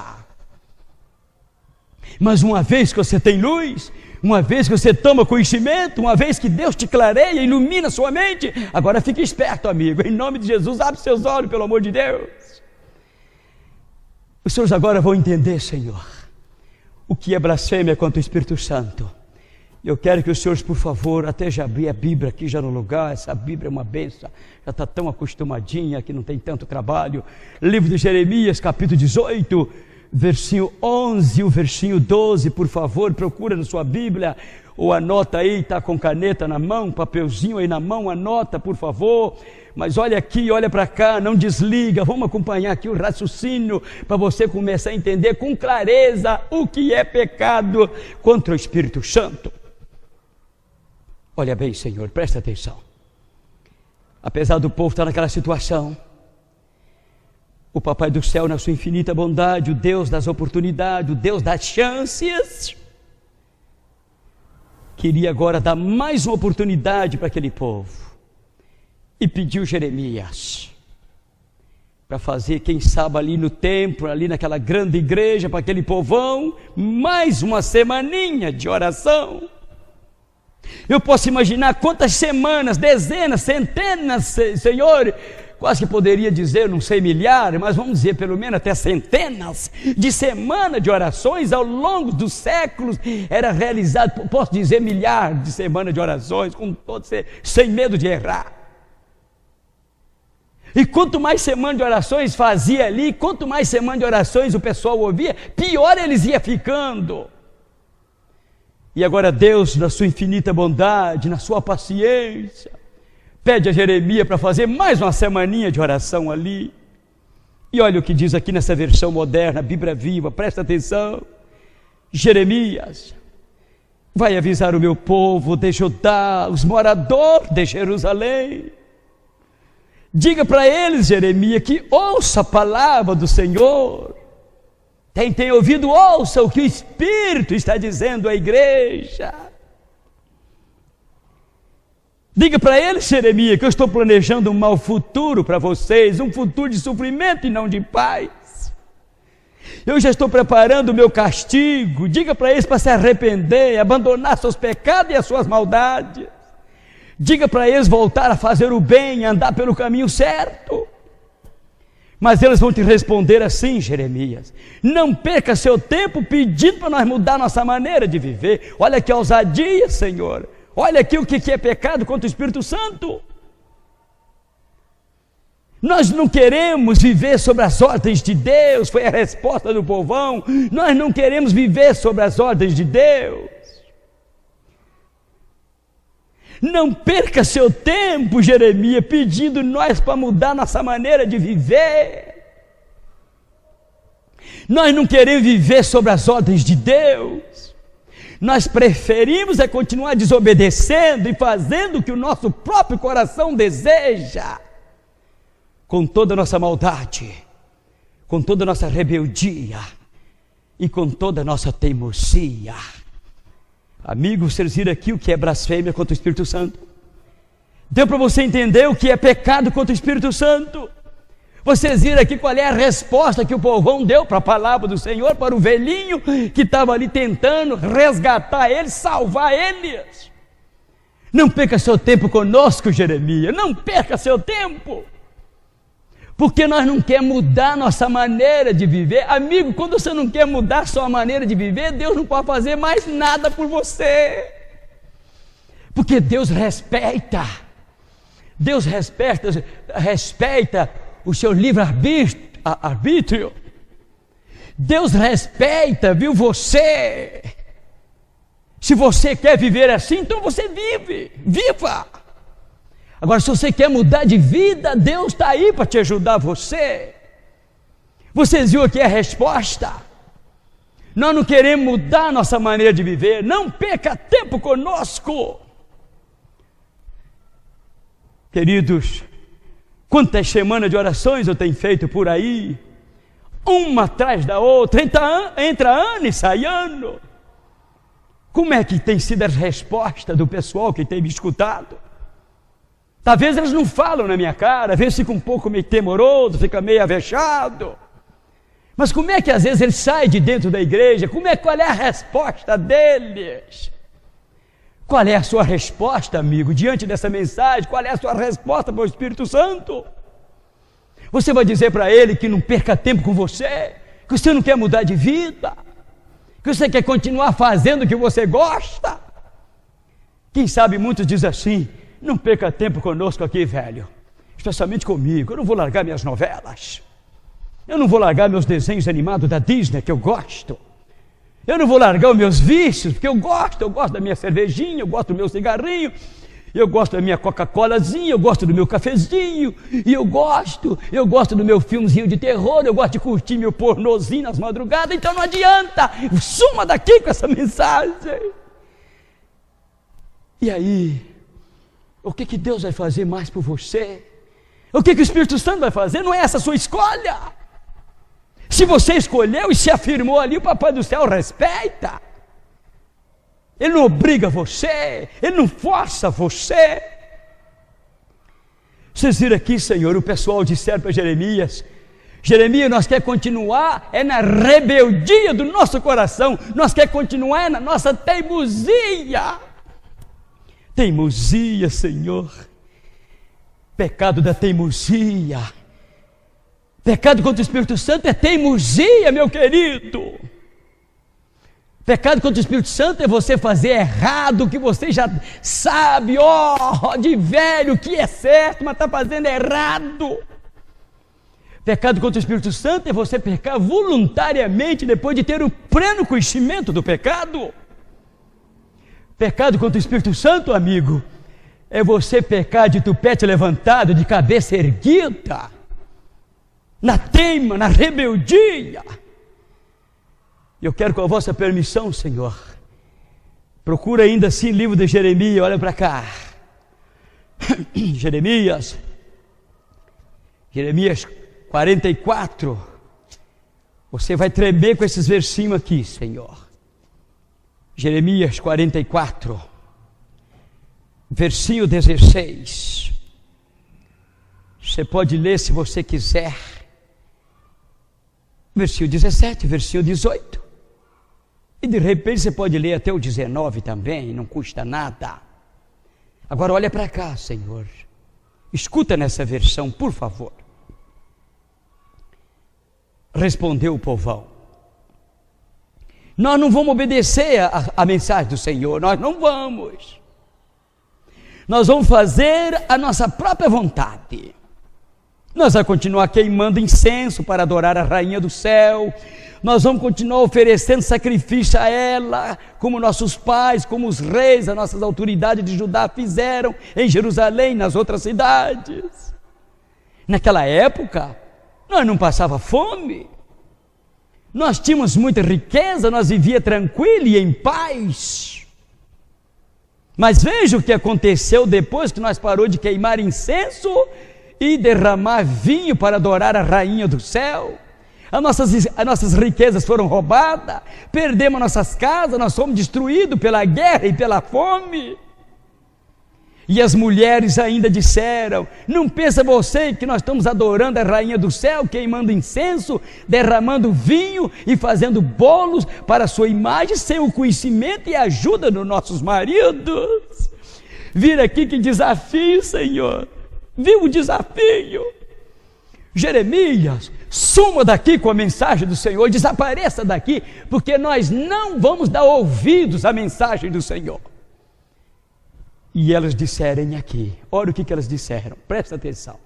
B: Mas uma vez que você tem luz, uma vez que você toma conhecimento, uma vez que Deus te clareia, ilumina sua mente, agora fique esperto, amigo, em nome de Jesus, abre seus olhos, pelo amor de Deus. Os senhores agora vão entender, Senhor, o que é blasfêmia contra o Espírito Santo. Eu quero que os senhores, por favor, até já abrir a Bíblia aqui já no lugar. Essa Bíblia é uma bênção, já está tão acostumadinha que não tem tanto trabalho. Livro de Jeremias, capítulo 18, versículo 11 e o versículo 12, por favor, procura na sua Bíblia, ou anota aí, está com caneta na mão, papelzinho aí na mão, anota, por favor. Mas olha aqui, olha para cá, não desliga, vamos acompanhar aqui o raciocínio, para você começar a entender com clareza o que é pecado contra o Espírito Santo. Olha bem, Senhor, presta atenção. Apesar do povo estar naquela situação, o Papai do Céu, na sua infinita bondade, o Deus das oportunidades, o Deus das chances, queria agora dar mais uma oportunidade para aquele povo. E pediu Jeremias para fazer, quem sabe ali no templo, ali naquela grande igreja, para aquele povão, mais uma semaninha de oração. Eu posso imaginar quantas semanas, dezenas, centenas, Senhor, quase que poderia dizer, não sei milhares, mas vamos dizer pelo menos até centenas de semanas de orações ao longo dos séculos. Era realizado, posso dizer milhares de semanas de orações, com todo, sem medo de errar. E quanto mais semana de orações fazia ali, quanto mais semana de orações o pessoal ouvia, pior eles iam ficando. E agora Deus, na sua infinita bondade, na sua paciência, pede a Jeremias para fazer mais uma semaninha de oração ali. E olha o que diz aqui nessa versão moderna, Bíblia Viva, presta atenção. Jeremias, vai avisar o meu povo de Judá, os moradores de Jerusalém. Diga para eles, Jeremias, que ouça a palavra do Senhor. Quem tem ouvido, ouça o que o Espírito está dizendo à igreja. Diga para eles, Jeremias, que eu estou planejando um mau futuro para vocês, um futuro de sofrimento e não de paz. Eu já estou preparando o meu castigo. Diga para eles para se arrepender, abandonar seus pecados e as suas maldades. Diga para eles voltar a fazer o bem, andar pelo caminho certo. Mas eles vão te responder assim, Jeremias: não perca seu tempo pedindo para nós mudar nossa maneira de viver. Olha que ousadia, Senhor. Olha aqui o que é pecado contra o Espírito Santo. Nós não queremos viver sobre as ordens de Deus, foi a resposta do povão. Nós não queremos viver sobre as ordens de Deus. Não perca seu tempo, Jeremias, pedindo nós para mudar nossa maneira de viver. Nós não queremos viver sobre as ordens de Deus. Nós preferimos é continuar desobedecendo e fazendo o que o nosso próprio coração deseja, com toda a nossa maldade, com toda a nossa rebeldia e com toda a nossa teimosia. Amigo, vocês viram aqui o que é blasfêmia contra o Espírito Santo? Deu para você entender o que é pecado contra o Espírito Santo? Vocês viram aqui qual é a resposta que o povão deu para a palavra do Senhor, para o velhinho que estava ali tentando resgatar eles, salvar eles. Não perca seu tempo conosco, Jeremias, não perca seu tempo, porque nós não queremos mudar nossa maneira de viver. Amigo, quando você não quer mudar sua maneira de viver, Deus não pode fazer mais nada por você, porque Deus respeita o seu livre-arbítrio. Deus respeita, viu, você. Se você quer viver assim, então você viva. Agora, se você quer mudar de vida, Deus está aí para te ajudar você. Vocês viram aqui a resposta? Nós não queremos mudar nossa maneira de viver. Não perca tempo conosco. Queridos, quantas semanas de orações eu tenho feito por aí, uma atrás da outra, entra ano e sai ano. Como é que tem sido a resposta do pessoal que tem me escutado? Talvez eles não falam na minha cara, às vezes fica um pouco meio temoroso, fica meio avexado. Mas como é que às vezes eles saem de dentro da igreja? Qual é a resposta deles? Qual é a sua resposta, amigo, diante dessa mensagem? Qual é a sua resposta para o Espírito Santo? Você vai dizer para ele que não perca tempo com você, que você não quer mudar de vida, que você quer continuar fazendo o que você gosta? Quem sabe muitos dizem assim: não perca tempo conosco aqui, velho, especialmente comigo. Eu não vou largar minhas novelas, eu não vou largar meus desenhos animados da Disney que eu gosto, eu não vou largar os meus vícios, porque eu gosto da minha cervejinha, eu gosto do meu cigarrinho, eu gosto da minha Coca-Colazinha, eu gosto do meu cafezinho, e eu gosto do meu filmezinho de terror, eu gosto de curtir meu pornozinho nas madrugadas. Então não adianta, suma daqui com essa mensagem. E aí, o que Deus vai fazer mais por você? O que o Espírito Santo vai fazer? Não é essa a sua escolha. Se você escolheu e se afirmou ali, o Papai do Céu respeita. Ele não obriga você, Ele não força você. Vocês viram aqui, Senhor, o pessoal disseram para Jeremias: Jeremias, nós queremos continuar na rebeldia do nosso coração, nós queremos continuar na nossa teimosia. Teimosia, Senhor, pecado da teimosia. Pecado contra o Espírito Santo é teimosia, meu querido. Pecado contra o Espírito Santo é você fazer errado o que você já sabe, de velho, que é certo, mas está fazendo errado. Pecado contra o Espírito Santo é você pecar voluntariamente depois de ter o pleno conhecimento do pecado. Pecado contra o Espírito Santo, amigo, é você pecar de tupete levantado, de cabeça erguida, na teima, na rebeldia. Eu quero, com a vossa permissão, Senhor, procura ainda assim o livro de Jeremias, olha para cá. Jeremias 44, você vai tremer com esses versinhos aqui, Senhor. Jeremias 44, versinho 16. Você pode ler se você quiser. Versículo 17, versículo 18. E de repente você pode ler até o 19 também, não custa nada. Agora olha para cá, Senhor. Escuta nessa versão, por favor. Respondeu o povão: nós não vamos obedecer a mensagem do Senhor, nós não vamos. Nós vamos fazer a nossa própria vontade. Nós vamos continuar queimando incenso para adorar a rainha do céu. Nós vamos continuar oferecendo sacrifício a ela, como nossos pais, como os reis, as nossas autoridades de Judá fizeram em Jerusalém e nas outras cidades. Naquela época, nós não passava fome, nós tínhamos muita riqueza, nós vivíamos tranquilo e em paz. Mas veja o que aconteceu depois que nós parou de queimar incenso e derramar vinho para adorar a rainha do céu. As nossas riquezas foram roubadas, perdemos nossas casas, nós fomos destruídos pela guerra e pela fome. E as mulheres ainda disseram: não pensa você que nós estamos adorando a rainha do céu, queimando incenso, derramando vinho e fazendo bolos para a sua imagem, sem o conhecimento e a ajuda dos nossos maridos? Vira aqui que desafio, Senhor. Viu o desafio? Jeremias, suma daqui com a mensagem do Senhor, desapareça daqui, porque nós não vamos dar ouvidos à mensagem do Senhor. E elas disserem aqui, olha o que elas disseram, presta atenção.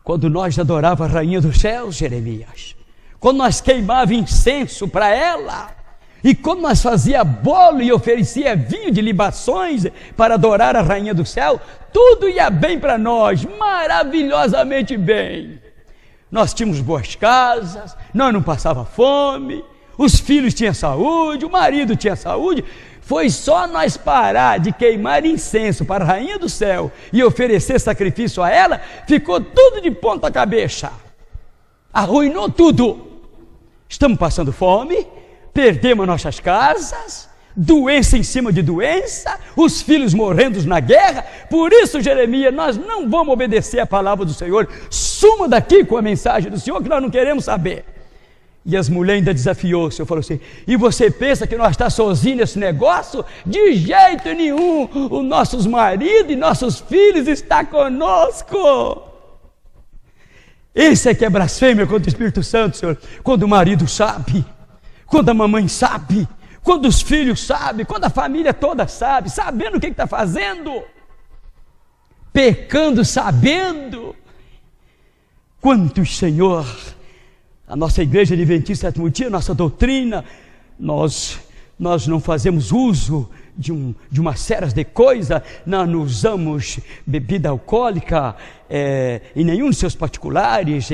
B: Quando nós adorávamos a rainha dos céus, Jeremias, quando nós queimávamos incenso para ela, e quando nós fazia bolo e oferecia vinho de libações para adorar a rainha do céu, tudo ia bem para nós, maravilhosamente bem. Nós tínhamos boas casas, nós não passava fome, os filhos tinham saúde, o marido tinha saúde. Foi só nós parar de queimar incenso para a rainha do céu e oferecer sacrifício a ela, ficou tudo de ponta cabeça, arruinou tudo. Estamos passando fome, perdemos nossas casas, doença em cima de doença, os filhos morrendo na guerra. Por isso, Jeremias, nós não vamos obedecer a palavra do Senhor. Suma daqui com a mensagem do Senhor, que nós não queremos saber. E as mulheres ainda desafiou o Senhor, falou assim: e você pensa que nós estamos sozinhos nesse negócio? De jeito nenhum, os nossos maridos e nossos filhos estão conosco. Esse é que é blasfêmia contra o Espírito Santo, Senhor. Quando o marido sabe, quando a mamãe sabe, quando os filhos sabem, quando a família toda sabe, sabendo o que está fazendo, pecando sabendo. Quantos, Senhor, a nossa igreja adventista sétimo dia, nossa doutrina, nós não fazemos uso de uma série de coisas, nós não usamos bebida alcoólica em nenhum dos seus particulares,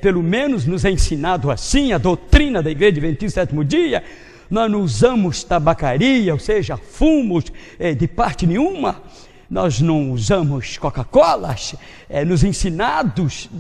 B: pelo menos nos é ensinado assim, a doutrina da igreja adventista sétimo dia. Nós não usamos tabacaria, ou seja, fumos de parte nenhuma. Nós não usamos Coca-Cola, nos ensinados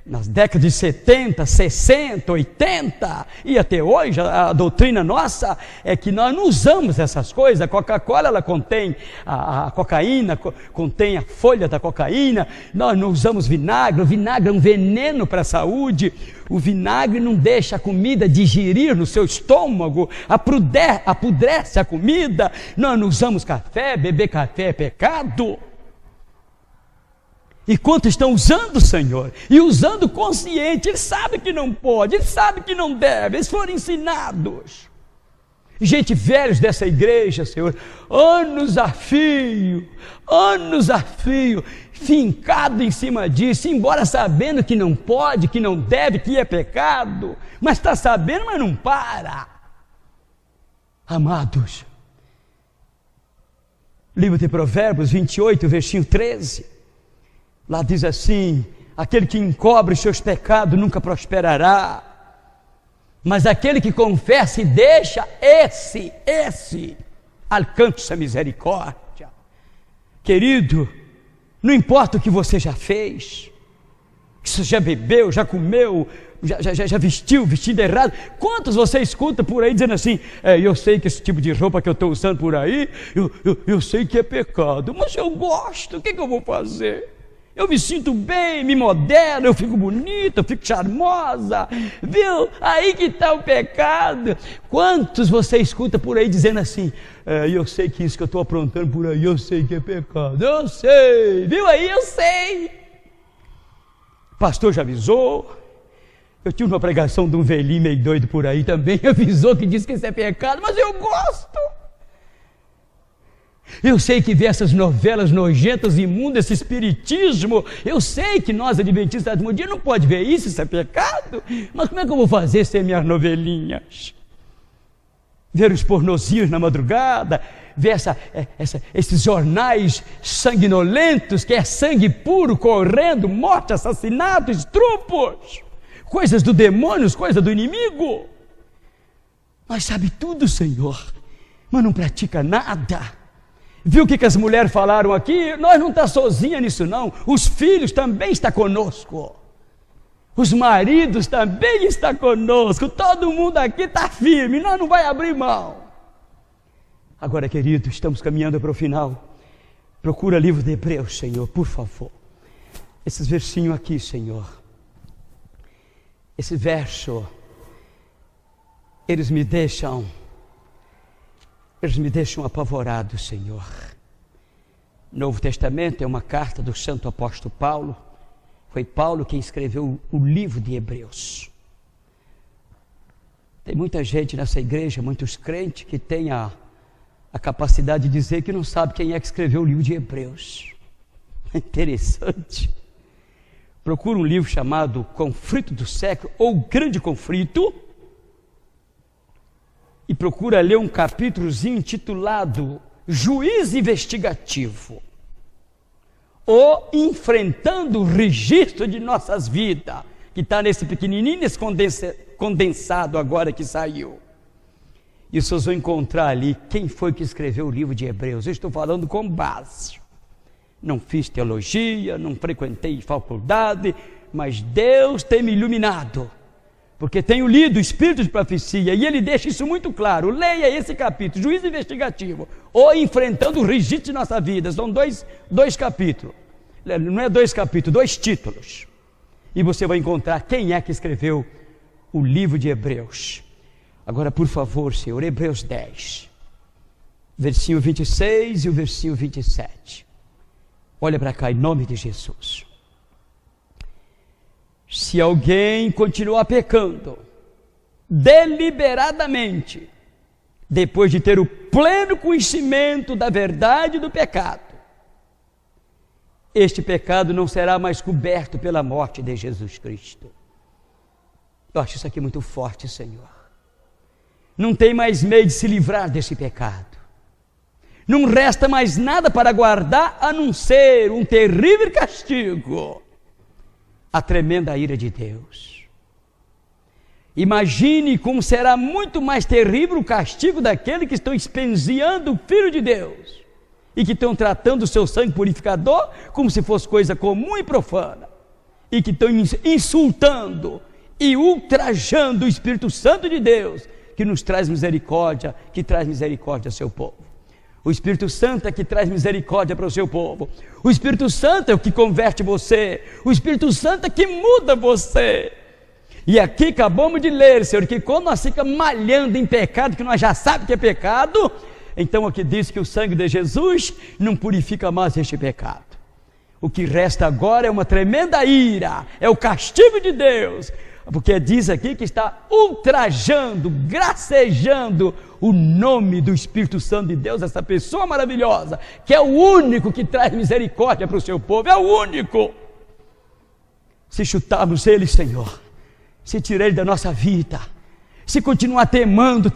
B: nas décadas de 70, 60, 80 e até hoje. A doutrina nossa é que nós não usamos essas coisas. A Coca-Cola, ela contém a cocaína, contém a folha da cocaína. Nós não usamos vinagre. O vinagre é um veneno para a saúde. O vinagre não deixa a comida digerir no seu estômago, apodrece a comida. Nós não usamos café, beber café é pecado. E quantos estão usando, Senhor, e usando consciente, eles sabem que não pode, eles sabem que não deve, eles foram ensinados. gente velhos dessa igreja, Senhor, anos a fio, fincado em cima disso, embora sabendo que não pode, que não deve, que é pecado, mas está sabendo, mas não para. Amados, livro de Provérbios 28, versículo 13, lá diz assim: aquele que encobre os seus pecados nunca prosperará, mas aquele que confessa e deixa, esse alcança a misericórdia. Querido, não importa o que você já fez, que você já bebeu, já comeu, já vestiu vestido errado. Quantos você escuta por aí dizendo assim: eu sei que esse tipo de roupa que eu estou usando por aí, eu sei que é pecado, mas eu gosto, o que eu vou fazer? Eu me sinto bem, me modelo, eu fico bonita, eu fico charmosa, viu? Aí que está o pecado. Quantos você escuta por aí dizendo assim: eu sei que isso que eu estou aprontando por aí, eu sei que é pecado, eu sei, viu aí, eu sei. Pastor já avisou. Eu tive uma pregação de um velhinho meio doido por aí também, avisou que disse que isso é pecado, mas eu gosto. Eu sei que vê essas novelas nojentas, imundas, esse espiritismo. Eu sei que nós, adventistas do dia, não pode ver isso é pecado. Mas como é que eu vou fazer sem minhas novelinhas? Ver os pornozinhos na madrugada, ver esses jornais sanguinolentos, que é sangue puro correndo, morte, assassinato, estrupos, coisas do demônio, coisas do inimigo. Mas sabe tudo, Senhor, mas não pratica nada. Viu o que as mulheres falaram aqui? Nós não estamos sozinhos nisso não, os filhos também estão conosco, os maridos também estão conosco, todo mundo aqui está firme, nós não vai abrir mão. Agora, querido, estamos caminhando para o final. Procura o livro de Hebreus, Senhor, por favor, esses versinhos aqui, Senhor, esse verso, eles me deixam apavorado, Senhor. Novo Testamento é uma carta do santo apóstolo Paulo. Foi Paulo quem escreveu o livro de Hebreus. Tem muita gente nessa igreja, muitos crentes, que tem a capacidade de dizer que não sabe quem é que escreveu o livro de Hebreus. É interessante. Procura um livro chamado Conflito do Século, ou Grande Conflito, e procura ler um capítulozinho intitulado Juiz Investigativo, ou Enfrentando o Registro de Nossas Vidas, que está nesse pequenininho, nesse condensado agora que saiu. E vocês vão encontrar ali quem foi que escreveu o livro de Hebreus. Eu estou falando com base. Não fiz teologia, não frequentei faculdade, mas Deus tem me iluminado, porque tenho lido o Espírito de Profecia, e ele deixa isso muito claro. Leia esse capítulo, Juiz Investigativo, ou Enfrentando o Registro de Nossa Vida. São dois capítulos, não é dois capítulos, dois títulos, e você vai encontrar quem é que escreveu o livro de Hebreus. Agora, por favor, Senhor, Hebreus 10, versículo 26 e o versículo 27. Olha para cá, em nome de Jesus. Se alguém continuar pecando deliberadamente, depois de ter o pleno conhecimento da verdade do pecado, este pecado não será mais coberto pela morte de Jesus Cristo. Eu acho isso aqui muito forte, Senhor. Não tem mais meio de se livrar desse pecado. Não resta mais nada para guardar a não ser um terrível castigo, a tremenda ira de Deus. Imagine como será muito mais terrível o castigo daqueles que estão espenziando o Filho de Deus e que estão tratando o seu sangue purificador como se fosse coisa comum e profana, e que estão insultando e ultrajando o Espírito Santo de Deus, que nos traz misericórdia, que traz misericórdia ao seu povo. O Espírito Santo é que traz misericórdia para o seu povo. O Espírito Santo é o que converte você. O Espírito Santo é que muda você. E aqui acabamos de ler, Senhor, que quando nós ficamos malhando em pecado, que nós já sabemos que é pecado, então aqui diz que o sangue de Jesus não purifica mais este pecado. O que resta agora é uma tremenda ira, é o castigo de Deus, porque diz aqui que está ultrajando, gracejando o nome do Espírito Santo de Deus, essa pessoa maravilhosa, que é o único que traz misericórdia para o seu povo, é o único. Se chutarmos ele, Senhor, se tirar ele da nossa vida, se continuar temando,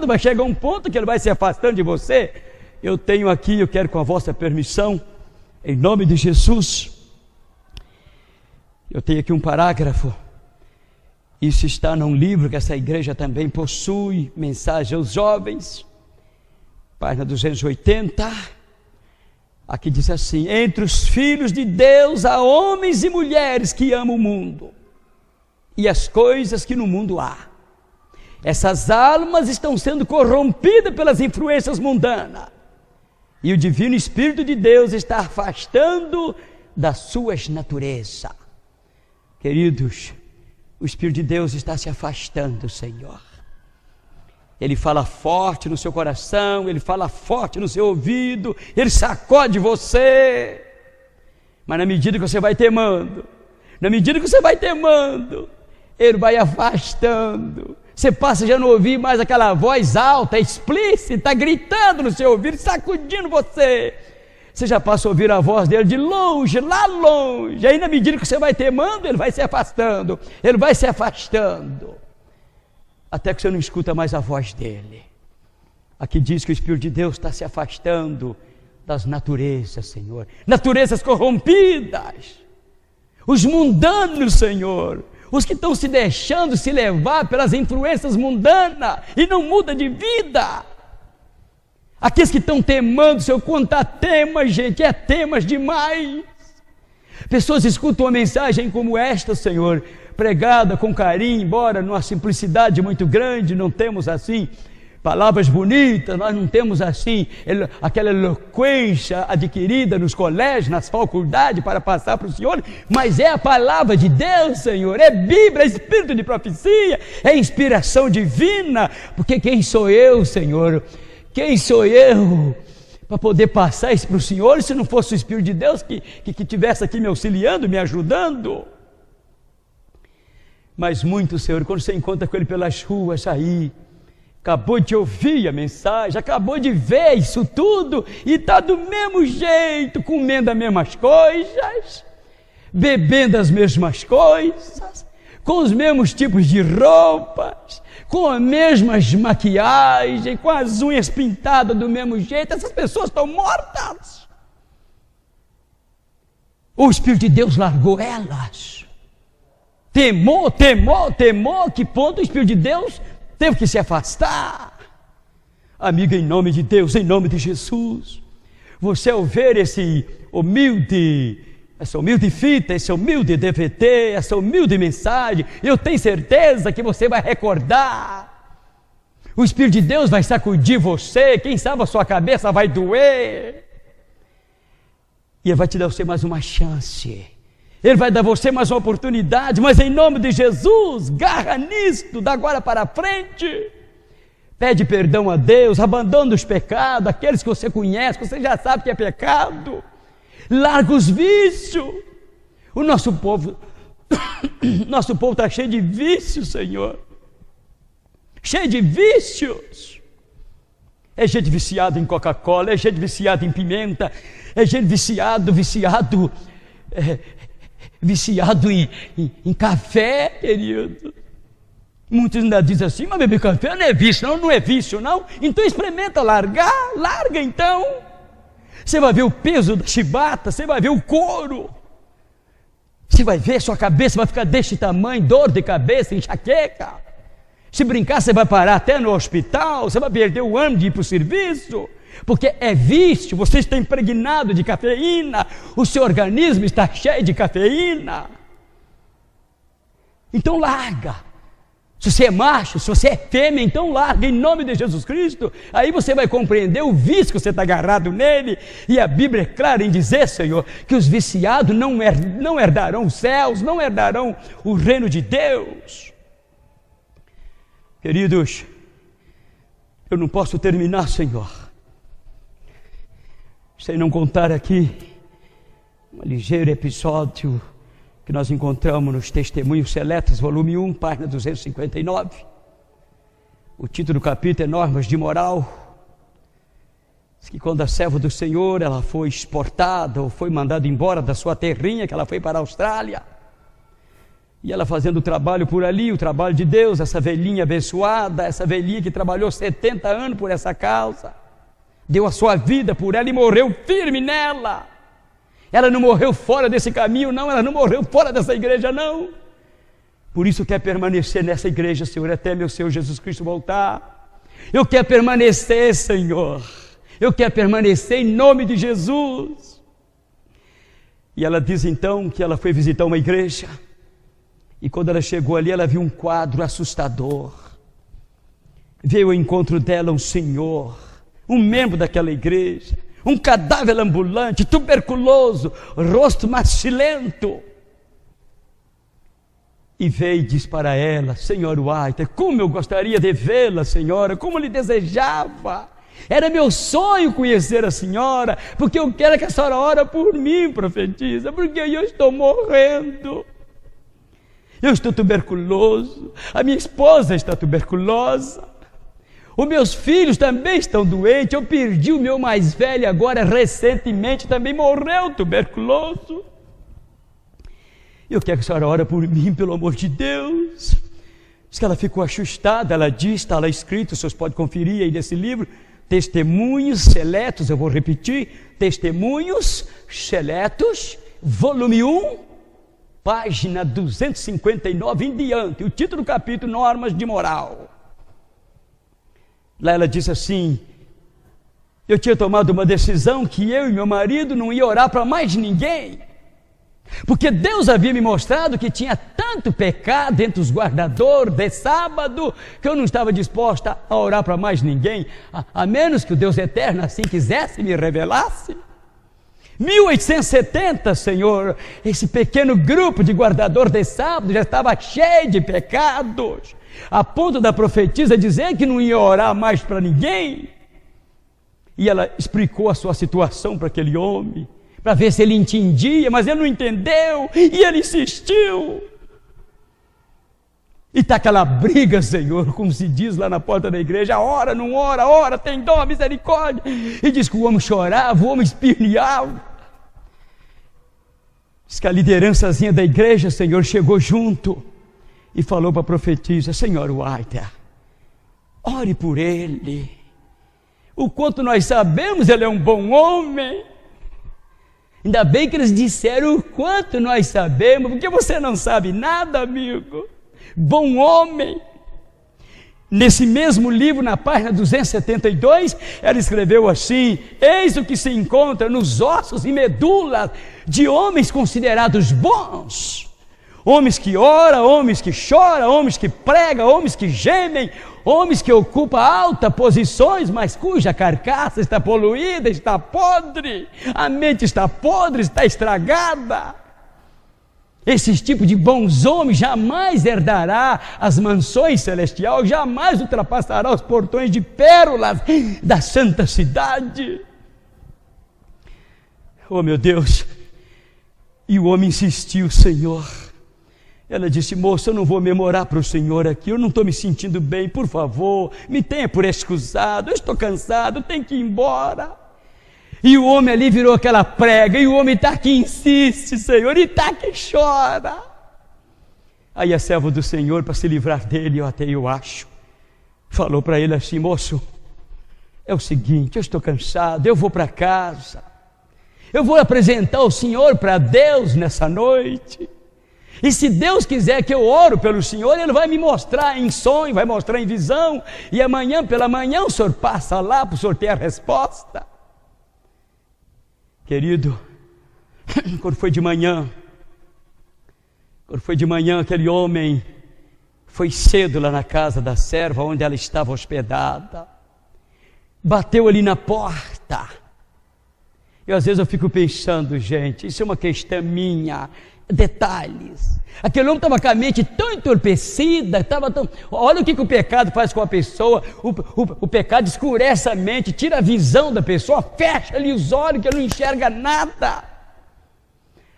B: vai chegar um ponto que ele vai se afastando de você. Eu tenho aqui, eu quero com a vossa permissão, em nome de Jesus, eu tenho aqui um parágrafo. Isso está num livro que essa igreja também possui, Mensagem aos Jovens, página 280. Aqui diz assim: entre os filhos de Deus há homens e mulheres que amam o mundo e as coisas que no mundo há. Essas almas estão sendo corrompidas pelas influências mundanas, e o divino Espírito de Deus está afastando das suas naturezas. Queridos, o Espírito de Deus está se afastando, Senhor. Ele fala forte no seu coração, ele fala forte no seu ouvido, ele sacode você. Mas na medida que você vai temando, ele vai afastando. Você passa já não ouvir mais aquela voz alta, explícita, gritando no seu ouvido, sacudindo você. Você já passa a ouvir a voz dele de longe, lá longe. Aí na medida que você vai temando, ele vai se afastando, até que você não escuta mais a voz dele. Aqui diz que o Espírito de Deus está se afastando das naturezas, Senhor, naturezas corrompidas, os mundanos, Senhor, os que estão se deixando se levar pelas influências mundanas e não mudam de vida. Aqueles que estão temando, Senhor, quanto temas, gente, é temas demais. Pessoas escutam uma mensagem como esta, Senhor, pregada com carinho, embora numa simplicidade muito grande, não temos assim palavras bonitas, nós não temos assim aquela eloquência adquirida nos colégios, nas faculdades para passar para o Senhor, mas é a palavra de Deus, Senhor, é Bíblia, é Espírito de profecia, é inspiração divina, porque quem sou eu, Senhor? Quem sou eu para poder passar isso para o Senhor, se não fosse o Espírito de Deus que estivesse aqui me auxiliando, me ajudando? Mas muito, Senhor, quando você encontra com ele pelas ruas aí, acabou de ouvir a mensagem, acabou de ver isso tudo, e está do mesmo jeito, comendo as mesmas coisas, bebendo as mesmas coisas, com os mesmos tipos de roupas, com as mesmas maquiagens, com as unhas pintadas do mesmo jeito. Essas pessoas estão mortas. O Espírito de Deus largou elas. Temor, que ponto o Espírito de Deus teve que se afastar. Amiga, em nome de Deus, em nome de Jesus, você ao ver essa humilde fita, esse humilde DVD, essa humilde mensagem, eu tenho certeza que você vai recordar. O Espírito de Deus vai sacudir você, quem sabe a sua cabeça vai doer, e Ele vai te dar você mais uma chance, Ele vai dar você mais uma oportunidade, mas em nome de Jesus, garra nisto, da agora para frente, pede perdão a Deus, abandona os pecados, aqueles que você conhece, que você já sabe que é pecado, larga os vícios. O nosso povo está cheio de vícios, Senhor, cheio de vícios. É gente viciado em Coca-Cola, é gente viciado em pimenta, é gente viciado em café, querido. Muitos ainda dizem assim: mas beber café não é vício. Não é vício, não. Então experimenta larga então. Você vai ver o peso da chibata, você vai ver o couro, você vai ver, sua cabeça vai ficar deste tamanho, dor de cabeça, enxaqueca. Se brincar, você vai parar até no hospital, você vai perder o ânimo de ir para o serviço, porque é vício, você está impregnado de cafeína, o seu organismo está cheio de cafeína. Então larga. Se você é macho, se você é fêmea, então larga em nome de Jesus Cristo. Aí você vai compreender o vício que você está agarrado nele. E a Bíblia é clara em dizer, Senhor, que os viciados não herdarão os céus, não herdarão o reino de Deus. Queridos, eu não posso terminar, Senhor, sem não contar aqui um ligeiro episódio que nós encontramos nos Testemunhos Seletos, volume 1, página 259. O título do capítulo é Normas de Moral. Diz que quando a serva do Senhor, ela foi exportada ou foi mandada embora da sua terrinha, que ela foi para a Austrália, e ela fazendo o trabalho por ali, o trabalho de Deus, essa velhinha abençoada, essa velhinha que trabalhou 70 anos por essa causa, deu a sua vida por ela e morreu firme nela. Ela não morreu fora desse caminho, não, ela não morreu fora dessa igreja, não. Por isso quer permanecer nessa igreja, Senhor, até meu Senhor Jesus Cristo voltar. Eu quero permanecer, Senhor. Eu quero permanecer em nome de Jesus. E ela diz então que ela foi visitar uma igreja, e quando ela chegou ali, ela viu um quadro assustador. Veio ao encontro dela um senhor, um membro daquela igreja, um cadáver ambulante, tuberculoso, rosto macilento. E veio e diz para ela: Senhora White, como eu gostaria de vê-la, senhora, como lhe desejava. Era meu sonho conhecer a senhora, porque eu quero que a senhora ore por mim, profetiza, porque eu estou morrendo. Eu estou tuberculoso, a minha esposa está tuberculosa, os meus filhos também estão doentes, eu perdi o meu mais velho agora, recentemente também morreu tuberculoso. Eu quero que a senhora ore por mim, pelo amor de Deus. Diz que ela ficou assustada, ela diz, está lá escrito, vocês podem conferir aí nesse livro, Testemunhos Seletos, eu vou repetir, Testemunhos Seletos, volume 1, página 259 em diante, o título do capítulo, Normas de Moral. Lá ela diz assim: eu tinha tomado uma decisão que eu e meu marido não ia orar para mais ninguém, porque Deus havia me mostrado que tinha tanto pecado entre os guardadores de sábado, que eu não estava disposta a orar para mais ninguém, a menos que o Deus eterno assim quisesse me revelasse. 1870, Senhor, esse pequeno grupo de guardador de sábado já estava cheio de pecados, a ponto da profetisa dizer que não ia orar mais para ninguém. E ela explicou a sua situação para aquele homem, para ver se ele entendia, mas ele não entendeu, e ele insistiu. E está aquela briga, Senhor, como se diz lá na porta da igreja: ora, não ora, ora, tem dó, misericórdia. E diz que o homem chorava, o homem esperneava. Diz que a liderançazinha da igreja, Senhor, chegou junto e falou para a profetisa: Senhor White, ore por ele. O quanto nós sabemos, ele é um bom homem. Ainda bem que eles disseram o quanto nós sabemos, porque você não sabe nada, amigo. Bom homem. Nesse mesmo livro, na página 272, ela escreveu assim: eis o que se encontra nos ossos e medulas de homens considerados bons. Homens que oram, homens que choram, homens que pregam, homens que gemem, homens que ocupam altas posições, mas cuja carcaça está poluída, está podre, a mente está podre, está estragada. Esse tipo de bons homens jamais herdará as mansões celestiais, jamais ultrapassará os portões de pérolas da santa cidade. Oh, meu Deus! E o homem insistiu: Senhor. Ela disse: moça, eu não vou memorar para o Senhor aqui, eu não estou me sentindo bem, por favor, me tenha por excusado, eu estou cansado, tenho que ir embora. E o homem ali virou aquela prega, e o homem está que insiste, Senhor, e está que chora. Aí a serva do Senhor, para se livrar dele, eu acho, falou para ele assim: moço, é o seguinte, eu estou cansado, eu vou para casa, eu vou apresentar o Senhor para Deus nessa noite. E se Deus quiser que eu oro pelo Senhor, Ele vai me mostrar em sonho, vai mostrar em visão, e amanhã pela manhã o Senhor passa lá para o Senhor ter a resposta. Querido, quando foi de manhã, aquele homem foi cedo lá na casa da serva, onde ela estava hospedada, bateu ali na porta. E às vezes eu fico pensando, gente, isso é uma questão minha, detalhes. Aquele homem estava com a mente tão entorpecida, olha o que o pecado faz com a pessoa. O pecado escurece a mente, tira a visão da pessoa, fecha ali os olhos que ele não enxerga nada.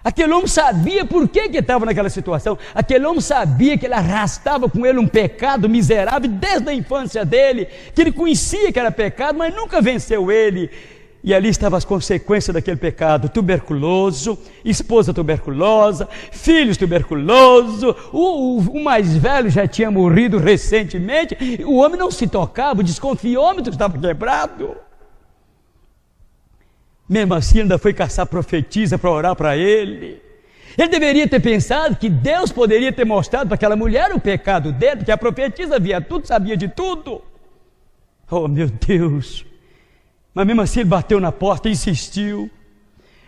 B: Aquele homem sabia por que estava naquela situação. Aquele homem sabia que ele arrastava com ele um pecado miserável desde a infância dele, que ele conhecia que era pecado, mas nunca venceu ele. E ali estavam as consequências daquele pecado: tuberculoso, esposa tuberculosa, filhos tuberculosos, o mais velho já tinha morrido recentemente, o homem não se tocava, o desconfiômetro estava quebrado. Mesmo assim ainda foi caçar profetisa para orar para ele. Ele deveria ter pensado que Deus poderia ter mostrado para aquela mulher o pecado dele, porque a profetisa via tudo, sabia de tudo. Oh meu Deus! Mas mesmo assim ele bateu na porta e insistiu.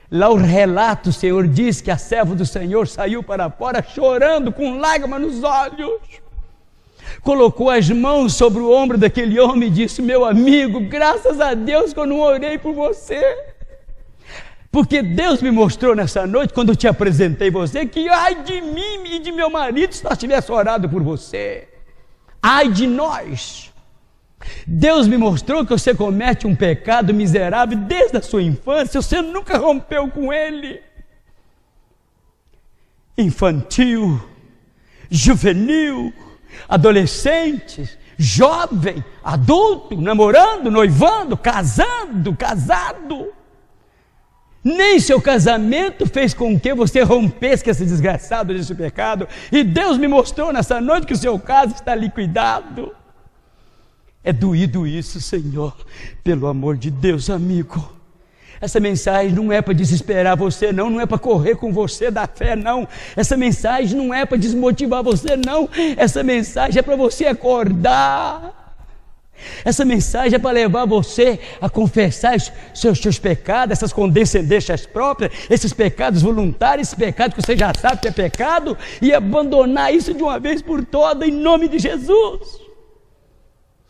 B: Lá o relato, o Senhor diz que a serva do Senhor saiu para fora chorando, com lágrimas nos olhos. Colocou as mãos sobre o ombro daquele homem e disse: meu amigo, graças a Deus que eu não orei por você. Porque Deus me mostrou nessa noite, quando eu te apresentei você, que ai de mim e de meu marido se nós tivéssemos orado por você. Ai de nós. Deus me mostrou que você comete um pecado miserável desde a sua infância, você nunca rompeu com ele. Infantil, juvenil, adolescente, jovem, adulto, namorando, noivando, casado. Nem seu casamento fez com que você rompesse com esse desgraçado desse pecado. E Deus me mostrou nessa noite que o seu caso está liquidado. É doído isso, Senhor. Pelo amor de Deus, amigo. Essa mensagem não é para desesperar você, não é para correr com você da fé, não. Essa mensagem não é para desmotivar você, não. Essa mensagem é para você acordar. Essa mensagem é para levar você a confessar os seus pecados, essas condescendências próprias, esses pecados voluntários, esse pecado que você já sabe que é pecado, e abandonar isso de uma vez por todas, em nome de Jesus.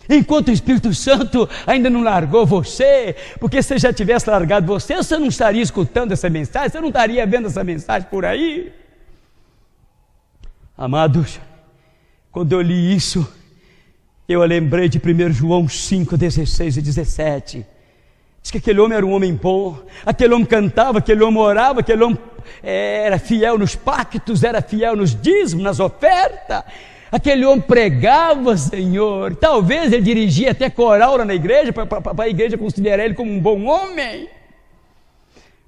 B: Enquanto o Espírito Santo ainda não largou você, porque se já tivesse largado você não estaria escutando essa mensagem, você não estaria vendo essa mensagem por aí. Amados, quando eu li isso, eu lembrei de 1 João 5, 16 e 17. Diz que aquele homem era um homem bom, aquele homem cantava, aquele homem orava, aquele homem era fiel nos pactos, era fiel nos dízimos, nas ofertas. Aquele homem pregava, Senhor. Talvez ele dirigia até coral na igreja, para a igreja considerar ele como um bom homem.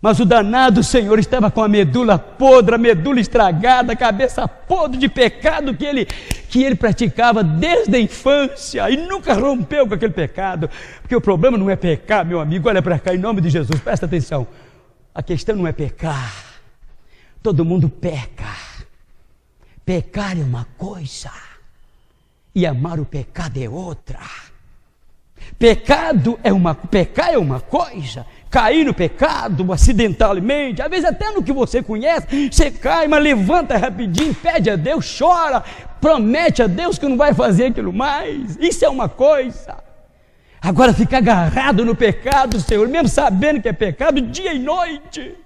B: Mas o danado Senhor estava com a medula podre, a medula estragada, a cabeça podre de pecado que ele praticava desde a infância e nunca rompeu com aquele pecado. Porque o problema não é pecar, meu amigo. Olha para cá, em nome de Jesus, presta atenção. A questão não é pecar. Todo mundo peca. Pecar é uma coisa e amar o pecado é outra. Pecar é uma coisa, cair no pecado acidentalmente, às vezes até no que você conhece, você cai, mas levanta rapidinho, pede a Deus, chora, promete a Deus que não vai fazer aquilo mais. Isso é uma coisa. Agora ficar agarrado no pecado, Senhor, mesmo sabendo que é pecado, dia e noite.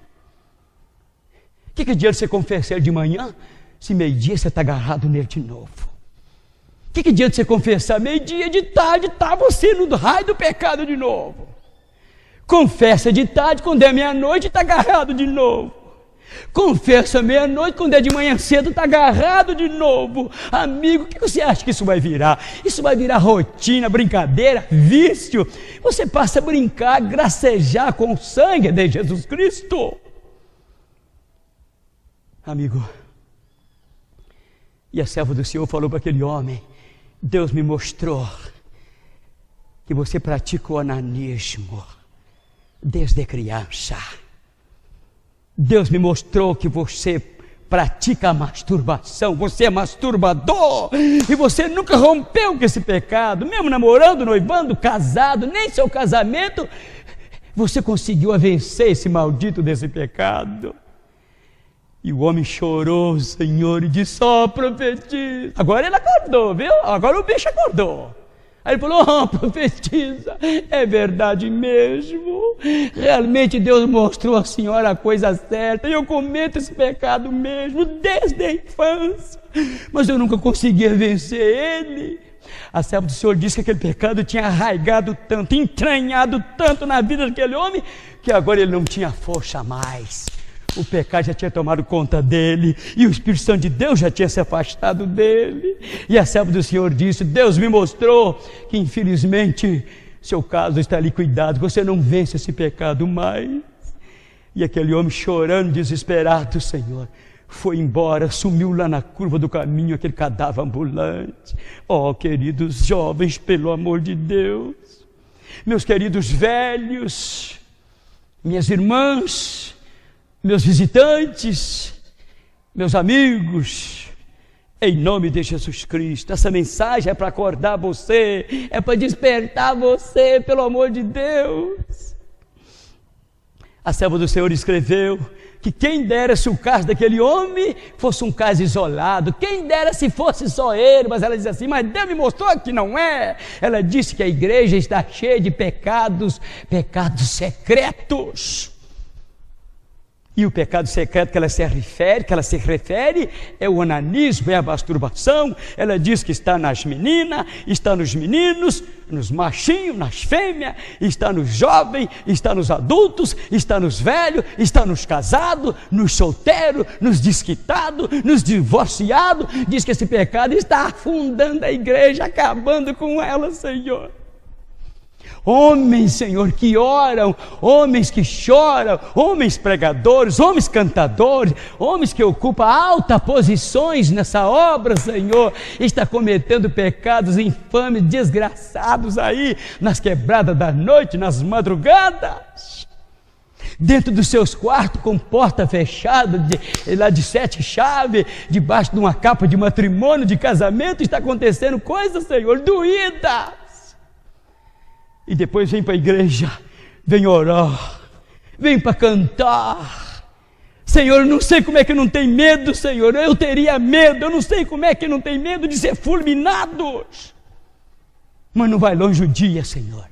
B: O que adianta você confessar de manhã, se meio-dia você está agarrado nele de novo? O que adianta você confessar meio-dia, de tarde está você no raio do pecado de novo? Confessa de tarde, quando é meia-noite está agarrado de novo. Confessa meia-noite, quando é de manhã cedo está agarrado de novo. Amigo, o que você acha que isso vai virar? Isso vai virar rotina, brincadeira, vício. Você passa a brincar, gracejar com o sangue de Jesus Cristo. Amigo, e a serva do Senhor falou para aquele homem: Deus me mostrou que você pratica o onanismo desde criança. Deus me mostrou que você pratica a masturbação, você é masturbador, e você nunca rompeu com esse pecado, mesmo namorando, noivando, casado, nem seu casamento, você conseguiu vencer esse maldito desse pecado. E o homem chorou, Senhor, e disse: profetiza. Agora ele acordou, viu? Agora o bicho acordou. Aí ele falou: profetiza, é verdade mesmo. Realmente Deus mostrou à senhora a coisa certa. E eu cometo esse pecado mesmo, desde a infância. Mas eu nunca conseguia vencer ele. A serva do Senhor disse que aquele pecado tinha arraigado tanto, entranhado tanto na vida daquele homem, que agora ele não tinha força mais. O pecado já tinha tomado conta dele, e o Espírito Santo de Deus já tinha se afastado dele. E a serva do Senhor disse: Deus me mostrou que infelizmente seu caso está liquidado, você não vence esse pecado mais. E aquele homem, chorando, desesperado, Senhor, foi embora, sumiu lá na curva do caminho, aquele cadáver ambulante. Oh, queridos jovens, pelo amor de Deus, meus queridos velhos, minhas irmãs, meus visitantes, meus amigos, em nome de Jesus Cristo, essa mensagem é para acordar você, é para despertar você, pelo amor de Deus. A serva do Senhor escreveu que quem dera se o caso daquele homem fosse um caso isolado, quem dera se fosse só ele, mas ela diz assim: mas Deus me mostrou que não é. Ela disse que a igreja está cheia de pecados secretos. E o pecado secreto que ela se refere é o onanismo, é a masturbação. Ela diz que está nas meninas, está nos meninos, nos machinhos, nas fêmeas, está nos jovens, está nos adultos, está nos velhos, está nos casados, nos solteiros, nos desquitados, nos divorciados. Diz que esse pecado está afundando a igreja, acabando com ela, Senhor. Homens, Senhor, que oram, homens que choram, homens pregadores, homens cantadores, homens que ocupam altas posições nessa obra, Senhor, está cometendo pecados infames, desgraçados aí, nas quebradas da noite, nas madrugadas, dentro dos seus quartos com porta fechada, lá de 7 chaves, debaixo de uma capa de matrimônio, de casamento, está acontecendo coisas, Senhor, doídas. E depois vem para a igreja, vem orar, vem para cantar. Senhor, eu não sei como é que não tem medo, Senhor, eu teria medo, eu não sei como é que não tem medo de ser fulminados. Mas não vai longe o dia, Senhor,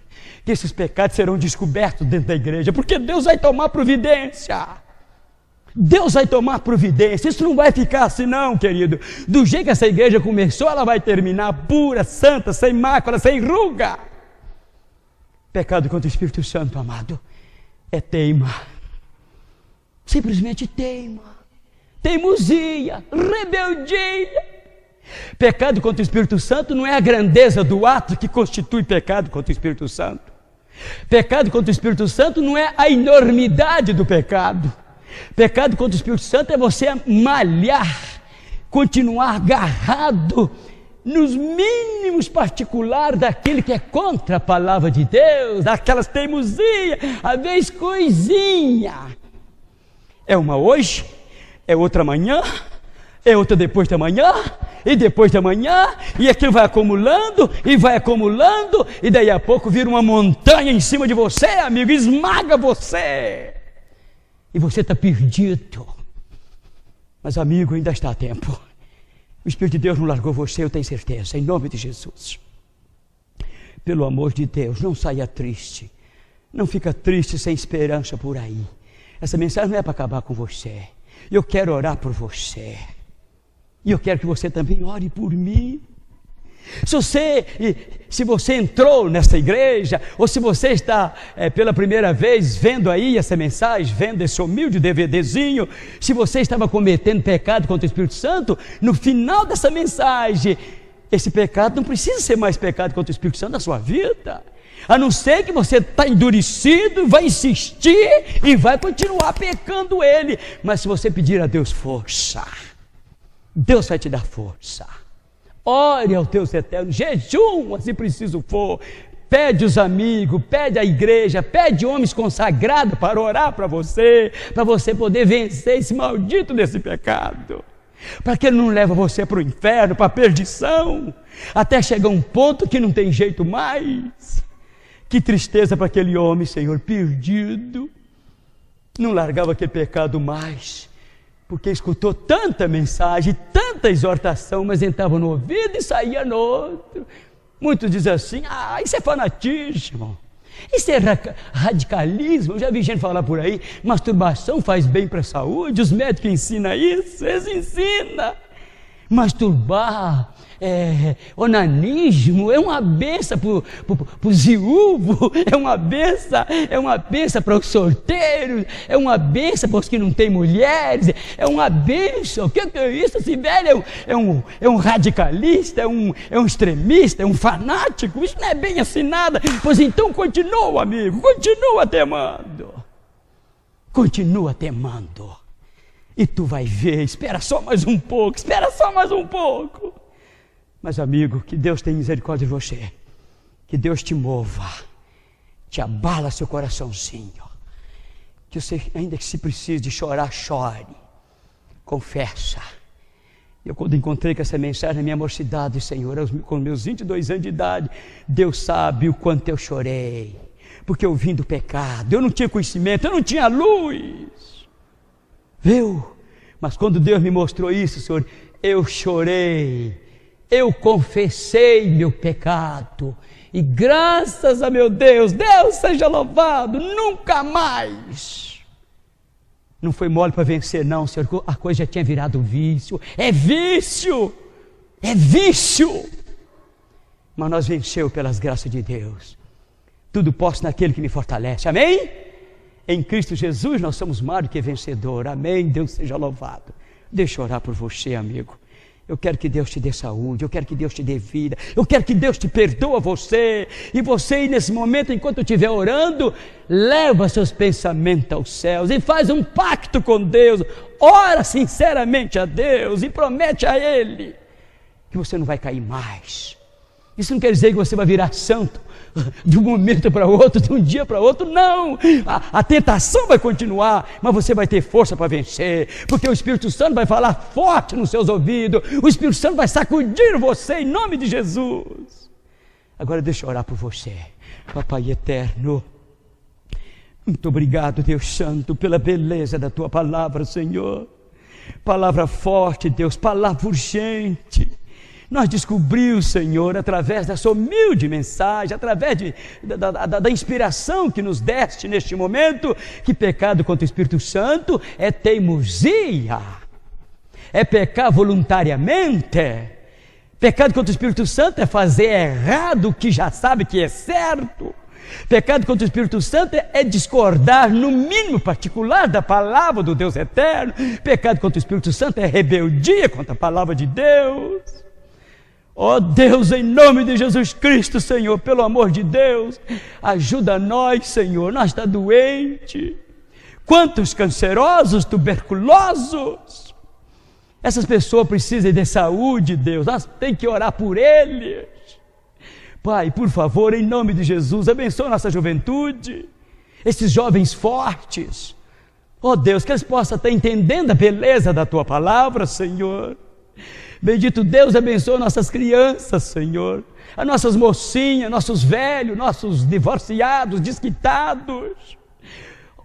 B: que esses pecados serão descobertos dentro da igreja, porque Deus vai tomar providência. Deus vai tomar providência. Isso não vai ficar assim não, querido. Do jeito que essa igreja começou, ela vai terminar pura, santa, sem mácula, sem ruga. Pecado contra o Espírito Santo, amado, é teima, simplesmente teima, teimosia, rebeldia. Pecado contra o Espírito Santo não é a grandeza do ato que constitui pecado contra o Espírito Santo. Pecado contra o Espírito Santo não é a enormidade do pecado. Pecado contra o Espírito Santo é você malhar, continuar agarrado nos mínimos particulares daquele que é contra a palavra de Deus, daquelas teimosias, às vezes coisinha. É uma hoje, é outra amanhã, é outra depois da manhã, e depois da manhã, e aquilo vai acumulando, e daí a pouco vira uma montanha em cima de você, amigo, esmaga você, e você está perdido. Mas, amigo, ainda está a tempo. O Espírito de Deus não largou você, eu tenho certeza, em nome de Jesus. Pelo amor de Deus, não saia triste. Não fica triste sem esperança por aí. Essa mensagem não é para acabar com você. Eu quero orar por você. E eu quero que você também ore por mim. Se você entrou nessa igreja, ou se você está pela primeira vez vendo aí essa mensagem, vendo esse humilde DVDzinho, se você estava cometendo pecado contra o Espírito Santo, no final dessa mensagem, esse pecado não precisa ser mais pecado contra o Espírito Santo na sua vida, a não ser que você está endurecido, vai insistir e vai continuar pecando ele. Mas se você pedir a Deus força, Deus vai te dar força. Ore ao Deus eterno, jejum, se preciso for, pede os amigos, pede a igreja, pede homens consagrados para orar para você poder vencer esse maldito desse pecado, para que ele não leve você para o inferno, para a perdição, até chegar um ponto que não tem jeito mais. Que tristeza para aquele homem, Senhor, perdido, não largava aquele pecado mais, porque escutou tanta mensagem, tanta exortação, mas entrava no ouvido e saía no outro. Muitos dizem assim: isso é fanatismo, isso é radicalismo. Eu já vi gente falar por aí, masturbação faz bem para a saúde, os médicos ensinam isso, eles ensinam. Masturbar, onanismo, é uma benção para os viúvos, é uma benção para os solteiros, é uma benção para os que não têm mulheres, é uma benção. O que é isso? Esse velho é um radicalista, é um extremista, é um fanático. Isso não é bem assim nada. Pois então continua, amigo, continua temando. Continua temando. E tu vai ver, espera só mais um pouco, espera só mais um pouco. Mas amigo, que Deus tenha misericórdia de você, que Deus te mova, te abala seu coraçãozinho, que você, ainda que se precise de chorar, chore, confessa. Eu quando encontrei com essa mensagem na minha mocidade, Senhor, com meus 22 anos de idade, Deus sabe o quanto eu chorei, porque eu vim do pecado, eu não tinha conhecimento, eu não tinha luz. Viu? Mas quando Deus me mostrou isso, Senhor, eu chorei, eu confessei meu pecado, e graças a meu Deus, Deus seja louvado, nunca mais. Não foi mole para vencer não, Senhor, a coisa já tinha virado vício, é vício, mas nós vencemos pelas graças de Deus, tudo posso naquele que me fortalece, amém? Em Cristo Jesus nós somos mais do que vencedor, amém, Deus seja louvado. Deixa eu orar por você, amigo. Eu quero que Deus te dê saúde, eu quero que Deus te dê vida, eu quero que Deus te perdoa você, e você nesse momento, enquanto eu estiver orando, leva seus pensamentos aos céus, e faz um pacto com Deus, ora sinceramente a Deus, e promete a Ele, que você não vai cair mais. Isso não quer dizer que você vai virar santo, de um momento para outro, de um dia para outro, não, a tentação vai continuar, mas você vai ter força para vencer, porque o Espírito Santo vai falar forte nos seus ouvidos, o Espírito Santo vai sacudir você em nome de Jesus. Agora deixa eu orar por você. Papai eterno, muito obrigado, Deus Santo, pela beleza da Tua palavra, Senhor, palavra forte, Deus, palavra urgente. Nós descobrimos, Senhor, através dessa humilde mensagem, através da inspiração que nos deste neste momento, que pecado contra o Espírito Santo é teimosia, é pecar voluntariamente. Pecado contra o Espírito Santo é fazer errado o que já sabe que é certo. Pecado contra o Espírito Santo é discordar no mínimo particular da palavra do Deus eterno. Pecado contra o Espírito Santo é rebeldia contra a palavra de Deus. Ó Deus, em nome de Jesus Cristo, Senhor, pelo amor de Deus, ajuda nós, Senhor, nós estamos doentes. Quantos cancerosos, tuberculosos, essas pessoas precisam de saúde, Deus, nós temos que orar por eles. Pai, por favor, em nome de Jesus, abençoa nossa juventude, esses jovens fortes, ó Deus, que eles possam estar entendendo a beleza da Tua palavra, Senhor. Bendito Deus, abençoa nossas crianças, Senhor, as nossas mocinhas, nossos velhos, nossos divorciados, desquitados,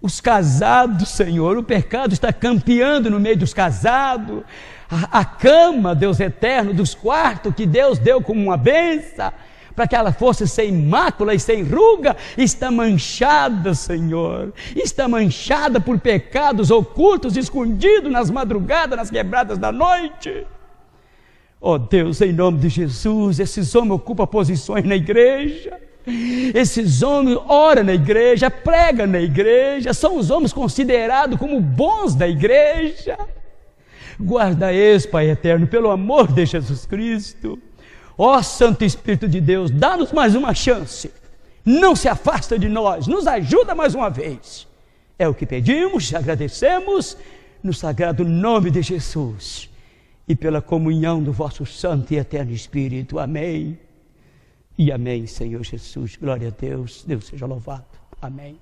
B: os casados, Senhor, o pecado está campeando no meio dos casados, a cama, Deus eterno, dos quartos que Deus deu como uma bênção, para que ela fosse sem mácula e sem ruga, está manchada, Senhor, está manchada por pecados ocultos, escondidos nas madrugadas, nas quebradas da noite. Ó Deus, em nome de Jesus, esses homens ocupam posições na igreja, esses homens oram na igreja, pregam na igreja, são os homens considerados como bons da igreja. Guarda eles, Pai eterno, pelo amor de Jesus Cristo. Ó Santo Espírito de Deus, dá-nos mais uma chance, não se afasta de nós, nos ajuda mais uma vez. É o que pedimos, agradecemos, no sagrado nome de Jesus. E pela comunhão do vosso Santo e Eterno Espírito. Amém. E amém, Senhor Jesus. Glória a Deus. Deus seja louvado. Amém.